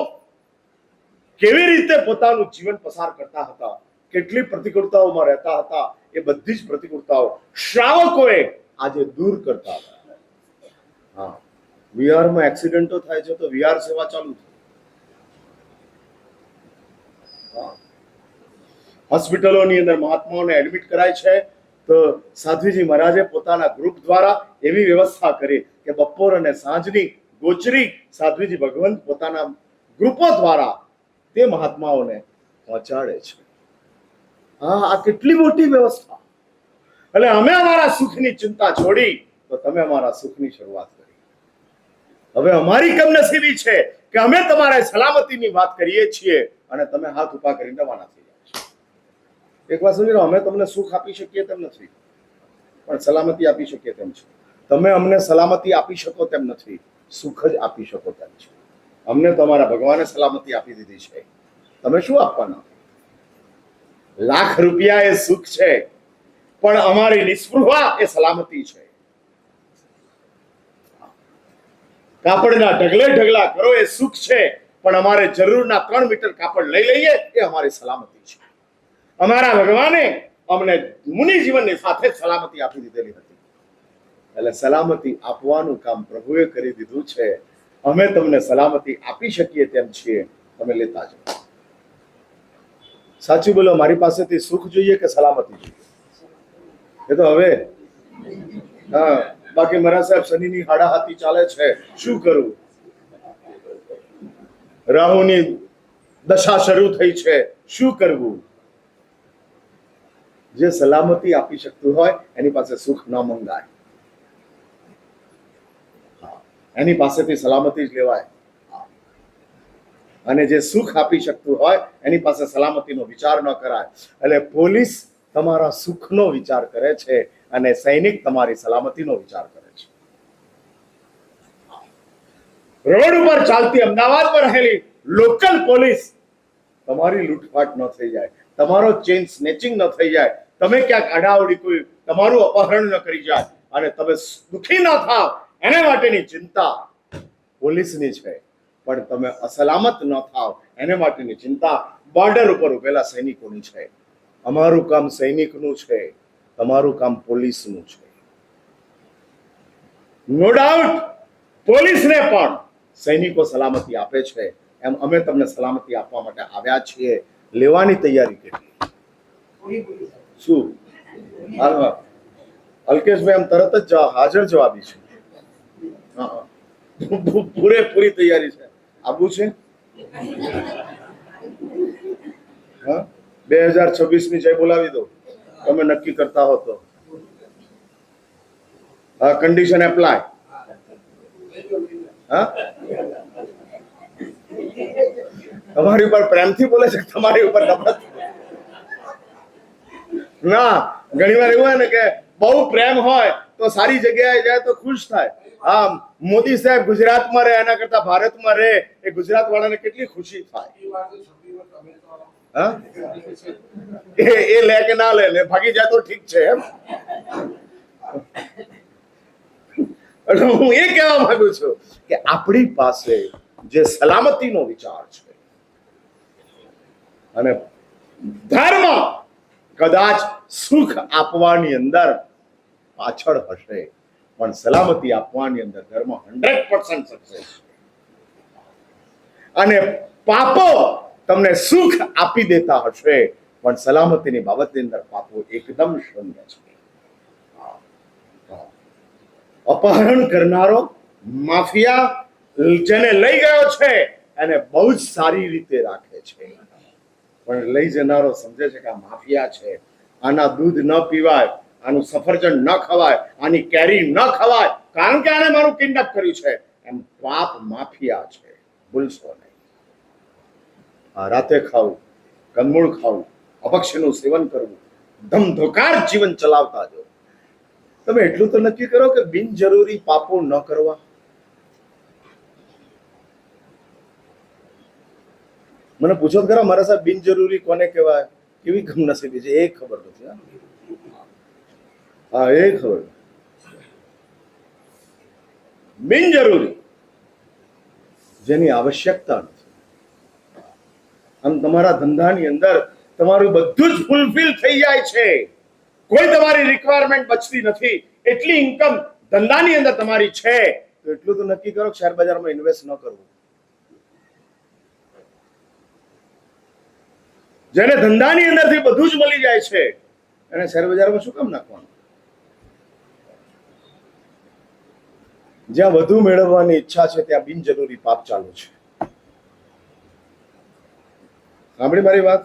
S1: કેવી રીતે પોતાનું જીવન પસાર કરતા હતા, કેટલી પ્રતિકૂળતાઓમાં રહેતા હતા, એ બધી જ પ્રતિકૂળતાઓ શ્રાવકોએ આજે દૂર કરતા હતા. હા, વિહારમાં એક્સિડન્ટો થાય છે તો વિહાર સેવા ચાલુ છે. હોસ્પિટલોની અંદર મહાત્માઓને એડમિટ કરાય છે તો સાધ્વીજી મહારાજે પોતાના ગ્રુપ દ્વારા એવી વ્યવસ્થા કરી કે બપોર અને સાંજની ગોચરી સાધ્વીજી ભગવંત પોતાના ગ્રુપો દ્વારા તે મહાત્માઓને પહોંચાડે છે. હા, આ કેટલી મોટી વ્યવસ્થા. એટલે અમે અમારા સુખની ચિંતા છોડી તો તમે અમારા સુખની શરૂઆત કરી. હવે અમારી કમનસીબી છે કે અમે તમારા સલામતીની વાત કરીએ છીએ અને તમે હાથ ઉભા કરીને રવાના થઈ જાઓ છો. એક વાત સમજી લો, અમે તમને સુખ આપી શકીએ તેમ નથી, પણ સલામતી આપી શકીએ તેમ છે. તમે અમને સલામતી આપી શકો તેમ નથી, સુખ જ આપી શકો તેમ છે. અમને તમારા ભગવાને સલામતી આપી દીધી છે, તમે શું આપવાના? લાખ રૂપિયા એ સુખ છે, પણ અમારી નિસ્પૃહા એ સલામતી છે. કાપડના ઢગલે ઢગલા કરો એ સુખ છે, પણ અમારે જરૂરના 3 મીટર કાપડ લઈ લઈએ એ અમારી સલામતી છે. અમારા ભગવાને અમને મુનિ જીવનની સાથે જ સલામતી આપી દીધેલી હતી. એટલે સલામતી આપવાનું કામ પ્રભુએ કરી દીધું છે. અમે તમને સલામતી આપી શકીએ તેમ છીએ, તમે લેતા જાઓ. સાચું બોલો, મારી પાસેથી સુખ જોઈએ કે સલામતી જોઈએ? એ તો હવે હા, બાકી મારા સાહેબ શનિની હાડાહાથી ચાલે છે, શું કરું? રાહુની દશા શરૂ થઈ છે, શું કરવું? જે સલામતી આપી શકતું હોય એની પાસે સુખ ન મંગાય, એની પાસેથી સલામતી જ લેવાય. અને જે સુખ આપી શકતું હોય એની પાસે સલામતીનો વિચાર ન કરાય. એટલે પોલીસ તમારા સુખનો વિચાર કરે છે અને સૈનિક તમારી સલામતીનો વિચાર કરે છે. રોડ ઉપર ચાલતી અમદાવાદમાં રહેલી લોકલ પોલીસ તમારી લૂંટફાટ ન થઈ જાય, તમારો ચેઇન સ્નેચિંગ ન થઈ જાય, તમે ક્યાંક આડાવડી કોઈ તમારું અપહરણ ન કરી જાય અને તમે દુખી ન થાવ, એને માટેની ચિંતા પોલીસની છે. પણ તમે અસલામત ન થાવ એને માટેની ચિંતા બોર્ડર ઉપર ઉભેલા સૈનિકોની છે. અમારું કામ સૈનિકનું છે, તમારું કામ પોલીસનું છે. નો ડાઉટ પોલીસને પણ સૈનિકો સલામતી આપે છે, એમ અમે તમને સલામતી આપવા માટે આવ્યા છીએ. લેવાની તૈયારી કેટલી? શું અલ્કેશભાઈ આમ તરત જ હાજર જવાબી છે. હા, પૂરેપૂરી તૈયારી છે. આવું છે. હા, 2026 જય બોલાવી દો તમે નક્કી કરતા હો તો. હા, કન્ડિશન એપ્લાય. હા, તમારી ઉપર પ્રેમથી બોલે છે, તમારી ઉપર નફરત? ના, ઘણી વાર એવું હોય ને કે બહુ પ્રેમ હોય તો સારી જગ્યાએ જાય તો ખુશ થાય. હા, મોદી સાહેબ ગુજરાતમાં રહે એના કરતા ભારતમાં રહે એ ગુજરાત વાળાને કેટલી ખુશી થાય. હા, એ લે કે ના લે, ભાગી જાય તો ઠીક છે એમ. હું એ કહેવા માંગુ છું કે આપણી પાસે જે સલામતીનો વિચાર છે અને ધર્મ કદાચ સુખ આપવાની અંદર પાછળ હશે, પણ સલામતી આપવાની અંદર ધર્મ 100% સક્સેસ છે. અને પાપો તમને સુખ આપી દેતા હશે, પણ સલામતીની બાબતની અંદર પાપો એકદમ શૂન્ય છે. અપહરણ કરનારો માફિયા જેને લઈ ગયો છે એને બહુ જ સારી રીતે રાખે છે, પણ લઈ જનારો સમજે છે કે આ માફિયા છે, આના દૂધ ન પીવાય, આનું સફરજન ન ખવાય, આની કેરી ન ખવાય, કારણ કે આને મારું કિડનેપ કર્યું છે. એમ પાપ માફિયા છે, ભૂલશો નહીં. રાતે ખાવું, કંદમૂળ ખાવું, અપક્ષનું સેવન કરવું, ધમધોકાર જીવન ચલાવતા જો. તમે એટલું તો નક્કી કરો કે બિનજરૂરી પાપો ન કરવા. મને પૂછો ખરા મારા સાહેબ, બિનજરૂરી કોને કહેવાય? કેવી કમનસીબી છે, એ ખબર નથી. હા, એ ખબર. બિનજરૂરી જેની આવશ્યકતા નથી. આમ તમારા ધંધાની અંદર તમારું બધું જ ફૂલફિલ થઈ જાય છે, કોઈ તમારી રિક્વાયરમેન્ટ બચતી નથી, એટલી ઇન્કમ ધંધાની અંદર તમારી છે, તો એટલું તો નક્કી કરો શેર બજારમાં ઇન્વેસ્ટ ન કરવું. જેને ધંધાની અંદરથી બધું જ મળી જાય છે એને શેર બજારમાં શું કામ નાખવાનું? જ્યાં વધુ મેળવવાની ઈચ્છા છે ત્યાં બિનજરૂરી પાપ ચાલુ છે. સાંભળી મારી વાત?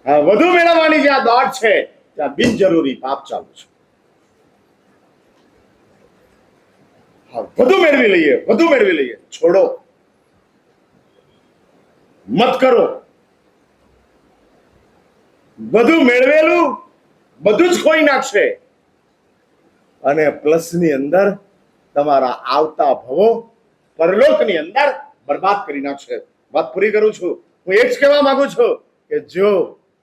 S1: હા, વધુ મેળવવાની જ્યાં દોડ છે ત્યાં બિનજરૂરી પાપ ચાલુ છે. હા, વધુ મેળવી લઈએ, છોડો, મત કરો. બધું મેળવેલું બધું જ ખોઈ નાખશે અને પ્લસની અંદર તમારા આવતા ભવો પરલોકની અંદર બરબાદ કરી નાખશે. વાત પૂરી કરું છું. હું એ જ કહેવા માંગુ છું કે જો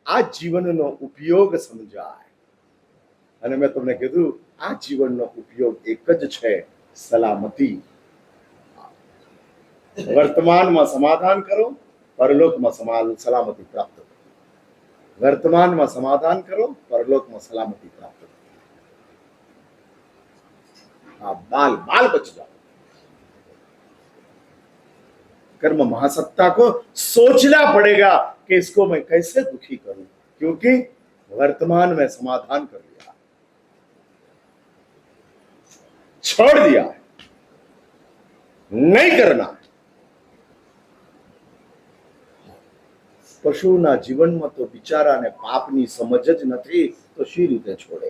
S1: આ જીવનનો ઉપયોગ સમજાય, અને મેં તમને કીધું આ જીવનનો ઉપયોગ એક જ છે, સલામતી. વર્તમાનમાં સમાધાન કરો, પરલોકમાં સલામતી પ્રાપ્ત કરો. વર્તમાનમાં સમાધાન કરો, પરલોકમાં સલામતી પ્રાપ્ત કરો. हाँ, बाल बच जाओ. कर्म महासत्ता को सोचना पड़ेगा कि इसको मैं कैसे दुखी करूं, क्योंकि वर्तमान में समाधान कर लिया, छोड़ दिया है, नहीं करना है. પશુના જીવનમાં તો બિચારાને પાપની સમજ જ નથી, તો શી રીતે છોડે?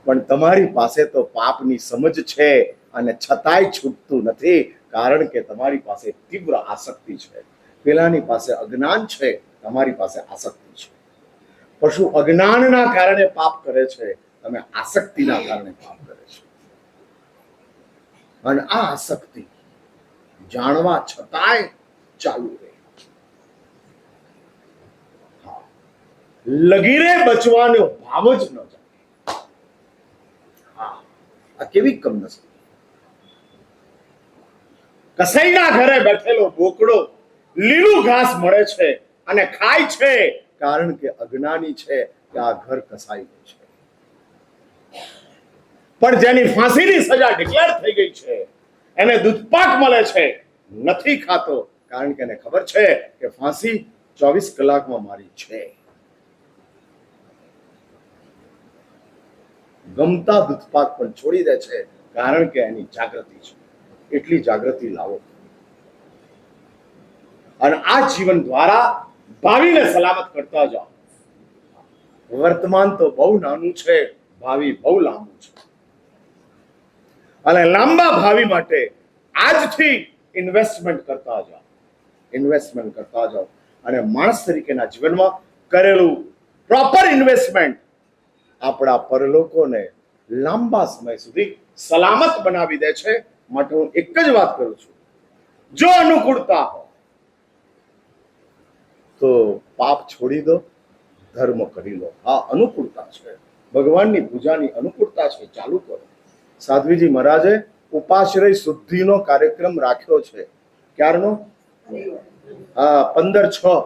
S1: પણ તમારી પાસે તો પાપની સમજ છે અને છતાંય છૂટતું નથી, કારણ કે તમારી પાસે તીવ્ર આસક્તિ છે. પેલાની પાસે અજ્ઞાન છે, તમારી પાસે આસક્તિ છે. પશુ અજ્ઞાનના કારણે પાપ કરે છે, તમે આસક્તિના કારણે પાપ કરે છે. અને આ આસક્તિ જાણવા છતાંય ચાલુ રહે. લગીરે બચવાનો ભાવ જ ન જાય. આ કેવી કમનસીબી! કસાઈના ઘરે બેઠેલો બોકડો લીલું ઘાસ મળે છે અને ખાય છે, કારણ કે અજ્ઞાની છે કે આ ઘર કસાઈનું છે. પણ જેની ફાંસીની સજા ડિક્લેર થઈ ગઈ છે, એને દૂધપાક મળે છે, નથી ખાતો, કારણ કે એને ખબર છે કે ફાંસી 24 કલાકમાં મારી છે. ગમતા દૂધપાક પણ છોડી દે છે, કારણ કે એની જાગૃતિ છે. એટલી જાગૃતિ લાવો અને આ જીવન દ્વારા ભાવિને સલામત કરતા જાઓ. વર્તમાન તો બહુ નાનું છે, ભાવિ બહુ લાંબુ છે. અને લાંબા ભાવિ માટે આજથી ઇન્વેસ્ટમેન્ટ કરતા જાઓ. અને માણસ તરીકેના જીવનમાં કરેલું પ્રોપર ઇન્વેસ્ટમેન્ટ આપણા પરલોકોને લાંબા સમય સુધી સલામત બનાવી દે છે. માટે હું એક જ વાત કરું છું, જો અનુકૂળતા હો તો પાપ છોડી દો, ધર્મ કરી લો. આ અનુકૂળતા છે, ભગવાનની પૂજાની અનુકૂળતા છે, ચાલુ કરો. સાધ્વીજી મહારાજે ઉપાશ્રય શુદ્ધિનો કાર્યક્રમ રાખ્યો છે. ક્યારનો? 15/6.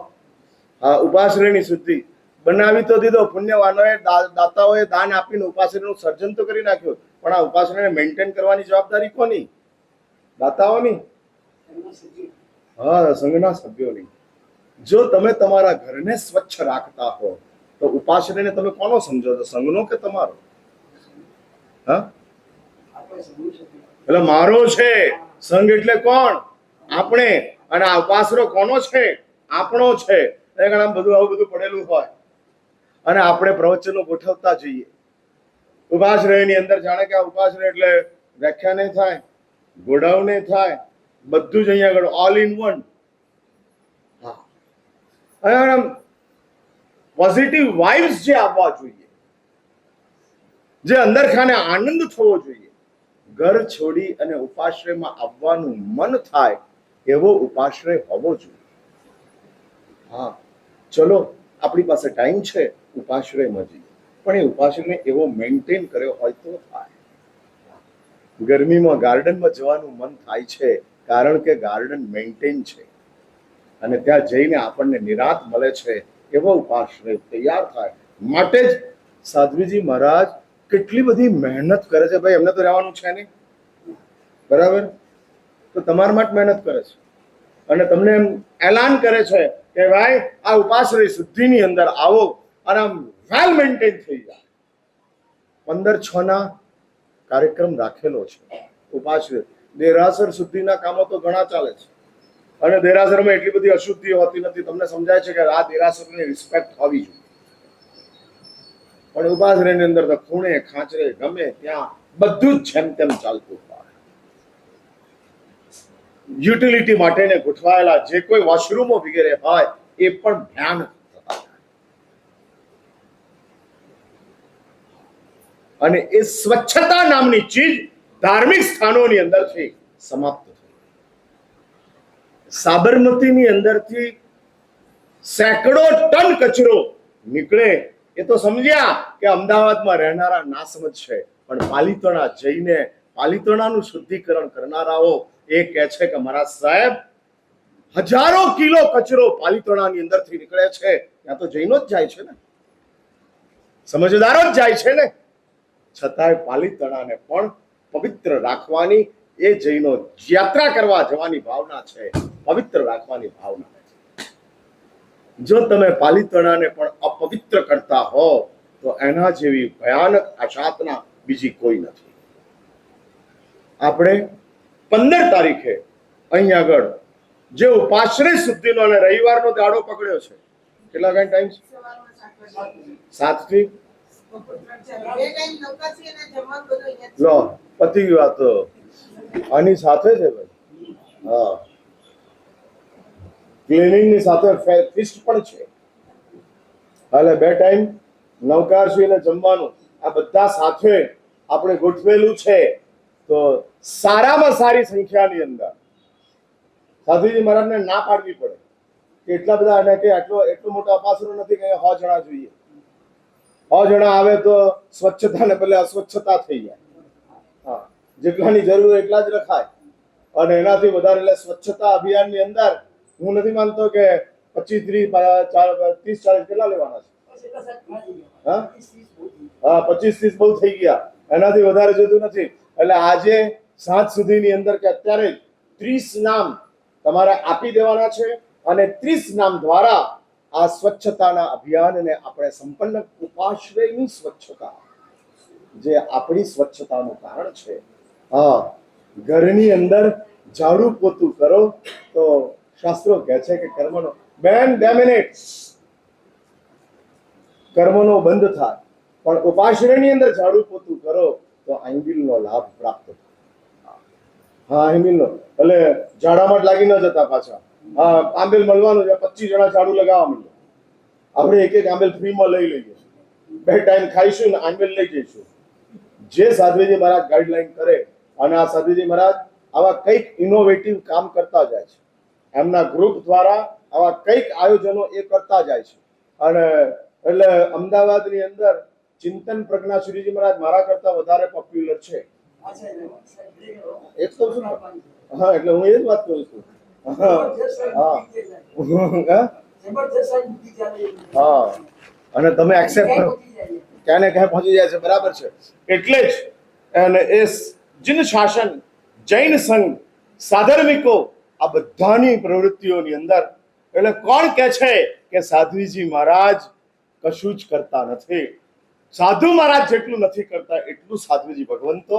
S1: ઉપાશ્રયની શુદ્ધિ બનાવી તો દીધો. પુણ્યવાનોએ દાતાઓએ દાન આપીને ઉપાશ્રયનું સર્જન તો કરી નાખ્યું, પણ આ ઉપાશ્રયને મેન્ટેન કરવાની જવાબદારી કોની? દાતાઓની? હા, સંઘના સભ્યોની. જો તમે તમારા ઘરને સ્વચ્છ રાખતા હો તો ઉપાશ્રયને તમે કોનો સમજો છો, સંઘનો કે તમારો? હા, એટલે મારો છે. સંઘ એટલે કોણ? આપણે. અને આ ઉપાસરો કોનો છે? આપણો છે. આમ બધું આવું બધું પડેલું હોય અને આપણે પ્રવચનો ગોઠવતા જઈએ ઉપાશ્રયની અંદર, જાણે કે આ ઉપાશ્રય એટલે વ્યાખ્યા નહીં થાય, ગોડાઉન નહીં થાય, બધું જ અહીંયા આગળ ઓલ ઇન વન. હા, પોઝિટિવ વાઇબ્સ જે આવવા જોઈએ, જે અંદર ખાને આનંદ થવો જોઈએ, ઘર છોડી અને ઉપાશ્રયમાં આવવાનું મન થાય એવો ઉપાશ્રય હોવો જોઈએ. હા, ચલો આપણી પાસે ટાઈમ છે, ઉપાશ્રયમાં જઈએ, પણ એ ઉપાશ્રયને એવો મેન્ટેન કર્યો હોય તો થાય. ગરમીમાં ગાર્ડનમાં જવાનું મન થાય છે, કારણ કે ગાર્ડન મેન્ટેન છે અને ત્યાં જઈને આપણને નિરાંત મળે છે. એવો ઉપાશ્રય તૈયાર થાય. માટે જ સાધ્વીજી મહારાજ કેટલી બધી મહેનત કરે છે. ભાઈ, એમને તો રહેવાનું છે નહીં, બરાબર? તો તમારા માટે મહેનત કરે છે અને તમને એમ એલાન કરે છે કે ભાઈ આ ઉપાશ્રય શુદ્ધિની અંદર આવો અને આમ વેલ મેન્ટેન થઈ જાય. 15/6 કાર્યક્રમ રાખેલો છે. ઉપાશ્રય દેરાસર શુદ્ધિના કામો તો ઘણા ચાલે છે, અને દેરાસરમાં એટલી બધી અશુદ્ધિ હોતી નથી. તમને સમજાય છે કે આ દેરાસરની રિસ્પેક્ટ હોવી જોઈએ, પણ ઉપાશ્રયની અંદર તો ખૂણે ખાંચરે ગમે ત્યાં બધું જ જેમ તેમ ચાલતું હોય. યુટિલિટી માટેને ગોઠવાયેલા જે કોઈ વોશરૂમો વગેરે હોય એ પણ ભયાનક થતા જાય. અને એ સ્વચ્છતા નામની ચીજ ધાર્મિક સ્થાનોની અંદરથી સમાપ્ત થઈ. સાબરમતીની અંદરથી સેંકડો ટન કચરો નીકળે એ તો સમજ્યા કે અમદાવાદમાં રહેનારા ના સમજ છે, પણ પાલિતાણા જઈને પાલિતાણાનું શુદ્ધિકરણ કરનારાઓ એ કહે છે કે મહારાજ સાહેબ, હજારો કિલો કચરો પાલિતાણાની અંદરથી નીકળે છે. ત્યાં તો જૈનો જ જાય છે ને, સમજદારો જ જાય છે ને, છતાંય પાલિતાણાને પણ પવિત્ર રાખવાની એ જૈનો યાત્રા કરવા જવાની ભાવના છે, પવિત્ર રાખવાની ભાવના છે. જો તમે પાલિતાણાને પણ અપવિત્ર કરતા હો તો એના જેવી ભયાનક આશાતના બીજી કોઈ નથી. આપણે 15 તારીખે અહીં આગળ જે ઉપાશ્રય શુદ્ધિનો અને રવિવારનો દાડો પકડ્યો છે, કેટલા ટાઈમ? 7 થી લો પતી ગયું. આ તો આની સાથે છે ભાઈ. હા, ક્લિનિંગની સાથે ફિસ્ટ પણ છે. એટલે 2 ટાઈમ નવકારશ્રી ને જમવાનું આ બધા સાથે આપણે ગોઠવેલું છે. તો સારામાં સારી સંખ્યાની અંદર સાધુજી મહારાજને ના પાડવી પડે કે એટલા બધા, અને કે એટલું મોટો અપાસરો નથી કે 100 જણા જોઈએ. 100 જણા આવે તો સ્વચ્છતાને બદલે અસ્વચ્છતા થઈ જાય. હા, જેટલાની જરૂર એટલા જ રખાય, અને એનાથી વધારે એટલે સ્વચ્છતા અભિયાનની અંદર હું નથી માનતો કે 25, 30, 40 કેટલા લેવાના છે. હા, 25, 30 બહુ થઈ ગયા, એનાથી વધારે જોતું નથી. એટલે આજે સાંજ સુધીની અંદર કે અત્યારે 30 નામ તમારે આપી દેવાના છે, અને 30 નામ દ્વારા આ સ્વચ્છતાના અભિયાનને આપણે સંપન્ન. ઉપાશ્રયની સ્વચ્છતા જે આપણી સ્વચ્છતાનું કારણ છે. હા, ઘરની અંદર ઝાડુ પોતું કરો તો શાસ્ત્રો કહે છે કે કર્મનો 2 મિનિટ કર્મનો બંધ થાય, પણ ઉપાશ્રયની અંદર ઝાડુ પોતું કરો તો આંબિલનો લાભ પ્રાપ્ત થાય. હા, આંબિલનો એટલે ઝાડામાં જ લાગી ન જતા પાછા. હા, આંબેલ મળવાનું છે, 25 જણા ઝાડુ લગાવવા માંડે. આપણે એક આંબેલ ફ્રીમાં લઈ લઈએ, 2 ટાઈમ ખાઈશું ને આંબેલ લઈ જઈશું. જે સાધ્વીજી મહારાજ ગાઈડલાઈન કરે, અને આ સાધ્વીજી મહારાજ આવા કંઈક ઇનોવેટિવ કામ કરતા જાય છે. એમના ગ્રુપ દ્વારા આવા કંઈક આયોજનો એ કરતા જાય છે. અને એટલે અમદાવાદની અંદર ચિંતન પ્રજ્ઞા શ્રીજી મહારાજ મારા કરતા વધારે પોપ્યુલર છે. એક તો શું, હા, એટલે હું એ જ વાત કરું છું. હા, અને તમે એક્સેપ્ટ કરો, ક્યાં ને ક્યાં પહોંચી જાય છે. બરાબર છે. એટલે જ અને એ જીન શાસન, જૈન સંઘ, સાધર્મિકો આ બધાની પ્રવૃત્તિઓની અંદર એટલે કોણ કહે છે કે સાધ્વીજી મહારાજ કશું જ કરતા નથી? સાધુ મહારાજ જેટલું નથી કરતા એટલું સાધ્વીજી ભગવંતો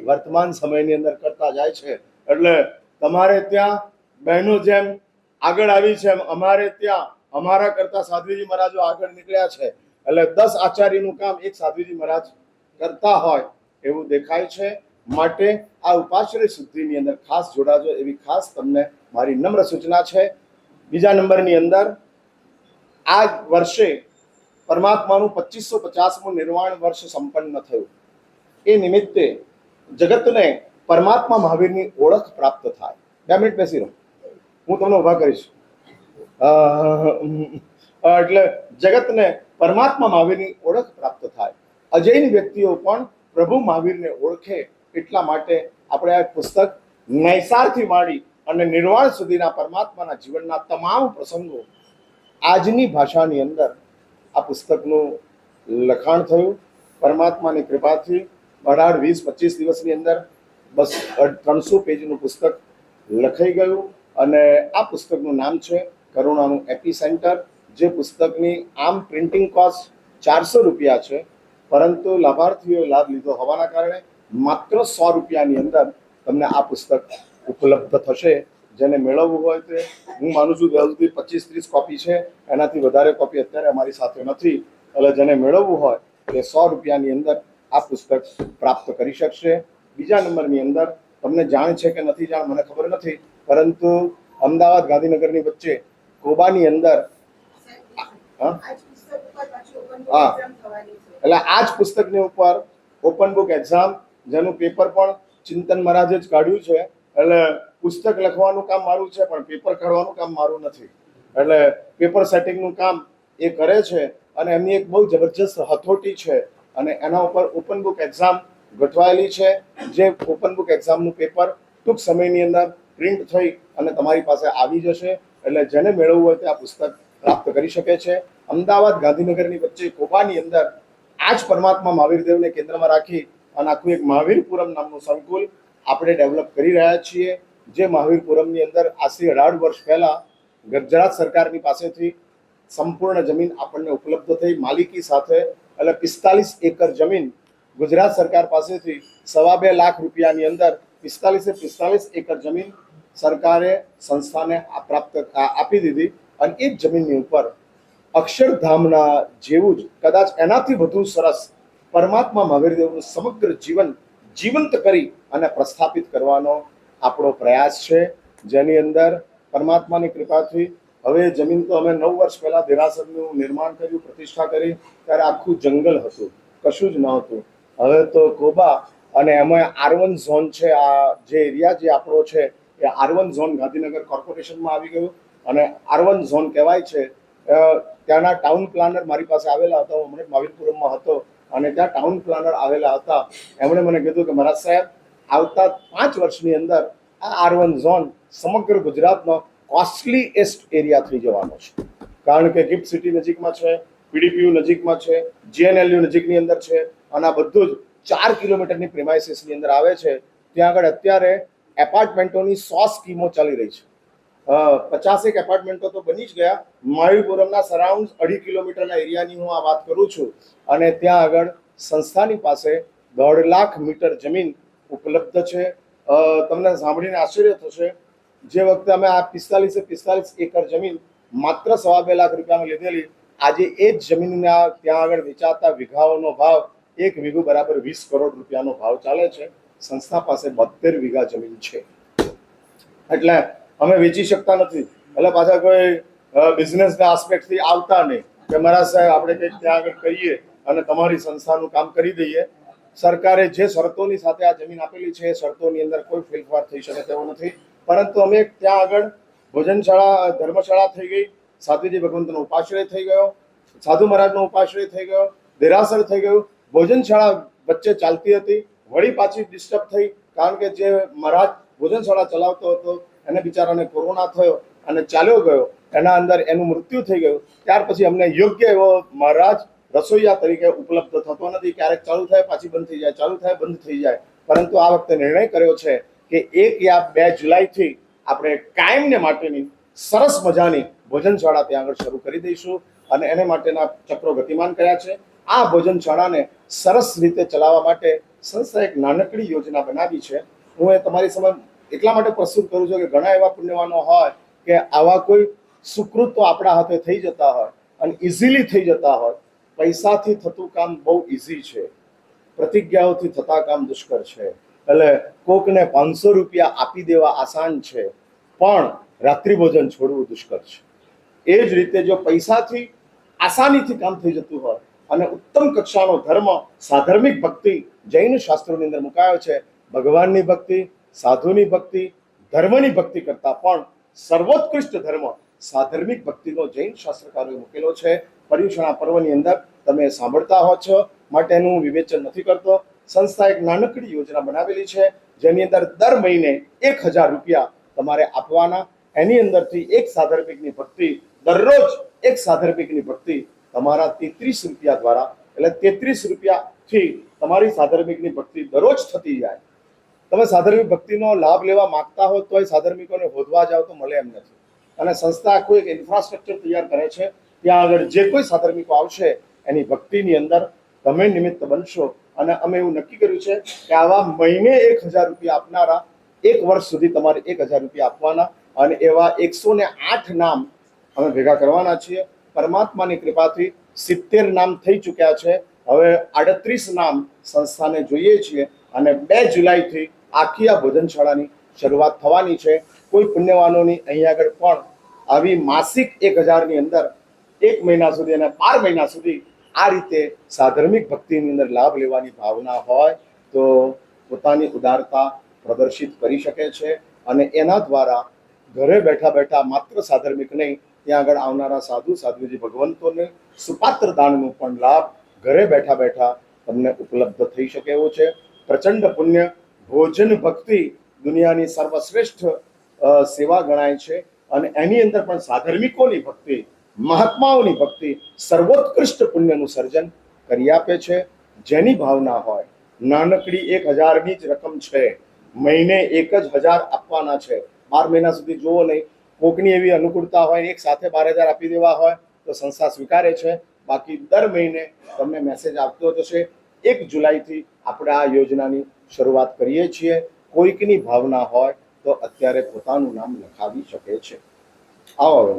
S1: વર્તમાન સમયની અંદર કરતા જાય છે. એટલે તમારે ત્યાં બહેનો જેમ આગળ આવી છે, એમ અમારે ત્યાં અમારા કરતા સાધ્વીજી મહારાજો આગળ નીકળ્યા છે. એટલે 10 આચાર્યનું કામ એક સાધ્વીજી મહારાજ કરતા હોય એવું દેખાય છે. માટે આ ઉપાશ્રય શુદ્ધિની અંદર ખાસ જોડાજો એવી ખાસ તમને મારી નમ્ર સૂચના છે. બીજા નંબરની અંદર આ વર્ષે પરમાત્માનું 2550મું નિર્વાણ વર્ષ સંપન્ન થયું. એ નિમિત્તે જગતને પરમાત્મા મહાવીરની ઓળખ પ્રાપ્ત થાય. 2 મિનિટ બેસી રહો, હું તમને ઉભા કરીશ. એટલે જગતને પરમાત્મા મહાવીરની ઓળખ પ્રાપ્ત થાય, અજૈન વ્યક્તિઓ પણ પ્રભુ મહાવીરને ઓળખે. એટલા માટે આપણે આ પુસ્તક નૈસારથી માંડી અને નિર્વાણ સુધીના પરમાત્માના જીવનના તમામ પ્રસંગો આજની ભાષાની અંદર આ પુસ્તકનું લખાણ થયું. પરમાત્માની કૃપાથી 18, 20, 25 દિવસની અંદર 300 પેજનું પુસ્તક લખાઈ ગયું. અને આ પુસ્તકનું નામ છે કરુણાનું એપી સેન્ટર. જે પુસ્તકની આમ પ્રિન્ટિંગ કોસ્ટ 400 રૂપિયા છે, પરંતુ લાભાર્થીઓએ લાભ લીધો હોવાના કારણે માત્ર 100 રૂપિયાની અંદર તમને આ પુસ્તક ઉપલબ્ધ થશે. જેને મેળવવું હોય તે હું માનું છું ત્યાં સુધી 25-30 કોપી છે, એનાથી વધારે કોપી અત્યારે અમારી સાથે નથી. એટલે જેને મેળવવું હોય તે 100 રૂપિયાની અંદર આ પુસ્તક પ્રાપ્ત કરી શકશે. બીજા નંબરની અંદર તમને જાણ છે કે નથી જાણ મને ખબર નથી, પરંતુ અમદાવાદ ગાંધીનગરની વચ્ચે કોબાની અંદર હા એટલે આ જ પુસ્તકની ઉપર ઓપન બુક એક્ઝામ, જેનું પેપર પણ ચિંતન મહારાજે જ કાઢ્યું છે. એટલે પુસ્તક લખવાનું કામ મારું છે, પણ પેપર કાઢવાનું કામ મારું નથી. એટલે પેપર સેટિંગનું કામ એ કરે છે અને એમની એક બહુ જબરજસ્ત હથોટી છે અને એના ઉપર ઓપન બુક એક્ઝામ ગોઠવાયેલી છે. જે ઓપન બુક એક્ઝામનું પેપર ટૂંક સમયની અંદર પ્રિન્ટ થઈ અને તમારી પાસે આવી જશે. એટલે જેને મેળવવું હોય તે આ પુસ્તક પ્રાપ્ત કરી શકે છે. અમદાવાદ ગાંધીનગરની વચ્ચે કોબાની અંદર આ જ પરમાત્મા મહાવીરદેવને કેન્દ્રમાં રાખી અને આખું એક મહાવીરપુરમ નામનું સંકુલ આપણે ડેવલપ કરી રહ્યા છીએ. જે મહાવીરપુરમની અંદર આજથી 18 વર્ષ પહેલા ગુજરાત સરકારની પાસેથી સંપૂર્ણ જમીન આપણને ઉપલબ્ધ થઈ માલિકી સાથે. એટલે 45 એકર જમીન ગુજરાત સરકાર પાસેથી 2.25 લાખ રૂપિયાની અંદર 45 એકર જમીન સરકારે સંસ્થાને પ્રાપ્ત આપી દીધી. અને એ જ જમીનની ઉપર અક્ષરધામના જેવું જ કદાચ એનાથી વધુ સરસ પરમાત્મા મહાવીરદેવનું સમગ્ર જીવન જીવંત કરી અને પ્રસ્થાપિત કરવાનો આપણો પ્રયાસ છે. જેની અંદર પરમાત્માની કૃપાથી હવે જમીન તો અમે 9 વર્ષ પહેલા દેરાસરનું નિર્માણ કર્યું, પ્રતિષ્ઠા કરી, ત્યારે આખું જંગલ હતું, કશું જ નહોતું. હવે તો કોબા અને એમાં R1 ઝોન છે. આ જે એરિયા જે આપણો છે એ R1 ઝોન ગાંધીનગર કોર્પોરેશનમાં આવી ગયું અને R1 ઝોન કહેવાય છે. ત્યાંના ટાઉન પ્લાનર મારી પાસે આવેલા હતા, હું હમણાં મહાવીરપુરમમાં હતો અને ત્યાં ટાઉન પ્લાનર આવેલા હતા. એમણે મને કીધું કે મહારાજ સાહેબ, આવતા 5 વર્ષની અંદર આ R1 ઝોન સમગ્ર ગુજરાતનો કોસ્ટલીએસ્ટ એરિયા થઈ જવાનો છે. કારણ કે ગિફ્ટ સિટી નજીકમાં છે, PDPU નજીકમાં છે, GNLU નજીકની અંદર છે અને આ બધું જ 4 કિલોમીટરની પ્રિમાઇસીસની અંદર આવે છે. ત્યાં આગળ અત્યારે એપાર્ટમેન્ટોની 100 સ્કીમો ચાલી રહી છે. 50 એપાર્ટમેન્ટો તો બની જ ગયા. મહાવીરપુરમના સરાઉન્ડ 2.5 કિલોમીટરના એરિયાની હું આ વાત કરું છું અને ત્યાં આગળ સંસ્થાની પાસે 1.5 લાખ મીટર જમીન ઉપલબ્ધ છે. તમને સાંભળીને આશ્ચર્ય થશે, જે વખતે અમે આ 45 એકર જમીન માત્ર 2.25 લાખ રૂપિયામાં લીધેલી, આજે એ જ જમીનના ત્યાં આગળ વેચાતા વીઘાઓનો ભાવ 1 વીઘું બરાબર 20 કરોડ રૂપિયાનો ભાવ ચાલે છે. સંસ્થા પાસે 72 વીઘા જમીન છે. એટલે અમે વેચી શકતા નથી. એટલે પાછા કોઈ બિઝનેસના આસ્પેક્ટથી આવતા નહીં કે મહારાજ સાહેબ આપણે કંઈક ત્યાં આગળ કરીએ અને તમારી સંસ્થાનું કામ કરી દઈએ. સરકારે જે શરતોની સાથે આ જમીન આપેલી છે એ શરતોની અંદર કોઈ ફેરફાર થઈ શકે તેવો નથી. પરંતુ અમે ત્યાં આગળ ભોજનશાળા, ધર્મશાળા થઈ ગઈ, સાધુજી ભગવંતનો ઉપાશ્રય થઈ ગયો, સાધુ મહારાજનો ઉપાશ્રય થઈ ગયો, દેરાસર થઈ ગયું. ભોજનશાળા વચ્ચે ચાલતી હતી, વળી પાછી ડિસ્ટર્બ થઈ, કારણ કે જે મહારાજ ભોજનશાળા ચલાવતો હતો એને બિચારાને કોરોના થયો અને ચાલ્યો ગયો. એના અંદર એનું મૃત્યુ થઈ ગયું. ત્યાર પછી અમને યોગ્ય એવો મહારાજ રસોઈયા તરીકે ઉપલબ્ધ થતો નથી. ક્યારેક ચાલુ થાય પાછી બંધ થઈ જાય, ચાલુ થાય બંધ થઈ જાય. પરંતુ આ વખતે નિર્ણય કર્યો છે કે 1 યા 2 જુલાઈથી આપણે કાયમને માટેની સરસ મજાની ભોજનશાળા ત્યાં આગળ શરૂ કરી દઈશું અને એને માટેના ચક્રો ગતિમાન કર્યા છે. આ ભોજનશાળાને સરસ રીતે ચલાવવા માટે સંસ્થાએ એક નાનકડી યોજના બનાવી છે. હું એ તમારી સમય એટલા માટે પ્રસ્તુત કરું છું કે ઘણા એવા પુણ્યવાનો હોય કે આવા કોઈ સુકૃતો આપણા હાથે થઈ જતા હોય અને ઇઝીલી થઈ જતા હોય. પૈસાથી થતું કામ બહુ ઇઝી છે, પ્રતિજ્ઞાઓથી થતા કામ દુષ્કર છે. એટલે કોકને 500 રૂપિયા આપી દેવા આસાન છે, પણ રાત્રિ ભોજન છોડવું દુષ્કર છે. એ જ રીતે જો પૈસાથી આસાનીથી કામ થઈ જતું હોય અને ઉત્તમ કક્ષાનો ધર્મ, સાધર્મિક ભક્તિ જૈન શાસ્ત્રોની અંદર મુકાયો છે. ભગવાનની ભક્તિ, સાધુની ભક્તિ, ધર્મની ભક્તિ કરતાં પણ સર્વોત્કૃષ્ટ ધર્મ સાધર્મિક ભક્તિનો જૈન શાસ્ત્રકારોએ મૂકેલો છે. પર્યુષણા પર્વની અંદર તમે સાંભળતા હો છો, માટે એનું હું વિવેચન નથી કરતો. સંસ્થા એક નાનકડી યોજના બનાવેલી છે, જેની અંદર દર મહિને 1000 રૂપિયા તમારે આપવાના. એની અંદરથી એક સાધર્મિકની ભક્તિ, દરરોજ એક સાધર્મિકની ભક્તિ તમારા 33 રૂપિયા દ્વારા, એટલે 33 રૂપિયાથી તમારી સાધર્મિકની ભક્તિ દરરોજ થતી જાય. તમે સાધર્મિક ભક્તિનો લાભ લેવા માંગતા હો તો એ સાધર્મિકોને હોદવા જાઓ તો મળે એમ નથી. અને સંસ્થા આખું એક ઇન્ફ્રાસ્ટ્રક્ચર તૈયાર કરે છે. ત્યાં આગળ જે કોઈ સાધર્મિકો આવશે એની ભક્તિની અંદર તમે નિમિત્ત બનશો. અને અમે એવું નક્કી કર્યું છે કે આવા મહિને 1,000 રૂપિયા આપનારા 1 વર્ષ સુધી તમારે 1,000 રૂપિયા આપવાના, અને એવા 108 નામ અમે ભેગા કરવાના છીએ. પરમાત્માની કૃપાથી 70 નામ થઈ ચૂક્યા છે. હવે 38 નામ સંસ્થાને જોઈએ છીએ, અને 2 જુલાઈથી આખી આ ભોજનશાળાની શરૂઆત થવાની છે. કોઈ પુણ્યવાનોની અહીંયા આગળ પણ આવી માસિક 1,000ની અંદર 1 મહિના સુધી અને 12 મહિના સુધી આ રીતે સાધર્મિક ભક્તિની અંદર લાભ લેવાની ભાવના હોય તો પોતાની ઉદારતા પ્રદર્શિત કરી શકે છે. અને એના દ્વારા ઘરે બેઠા બેઠા માત્ર સાધર્મિક નહીં, ત્યાં આગળ આવનારા સાધુ સાધ્વીજી ભગવંતોને સુપાત્ર દાનનો પણ લાભ ઘરે બેઠા બેઠા તમને ઉપલબ્ધ થઈ શકે એવો છે. પ્રચંડ પુણ્ય ભોજન ભક્તિ દુનિયાની સર્વશ્રેષ્ઠ સેવા ગણાય છે. અને એની અંદર પણ સાધર્મિકોની ભક્તિ, મહાત્માઓની ભક્તિ સર્વોત્કૃષ્ટ પુણ્યનું સર્જન કરી આપે છે. જેની ભાવના હોય, નાનકડી 1,000ની જ રકમ છે, મહિને 1,000 આપવાના છે. 12 મહિના સુધી જોવો નહીં, કોકની એવી અનુકૂળતા હોય એક સાથે 12,000 આપી દેવા હોય તો સંસ્થા સ્વીકારે છે. બાકી દર મહિને તમને મેસેજ આવતો જશે. 1 જુલાઈથી આપણે આ યોજનાની શરૂઆત કરીએ છીએ. કોઈકની ભાવના હોય તો અત્યારે પોતાનું નામ લખાવી શકે છે. આવો.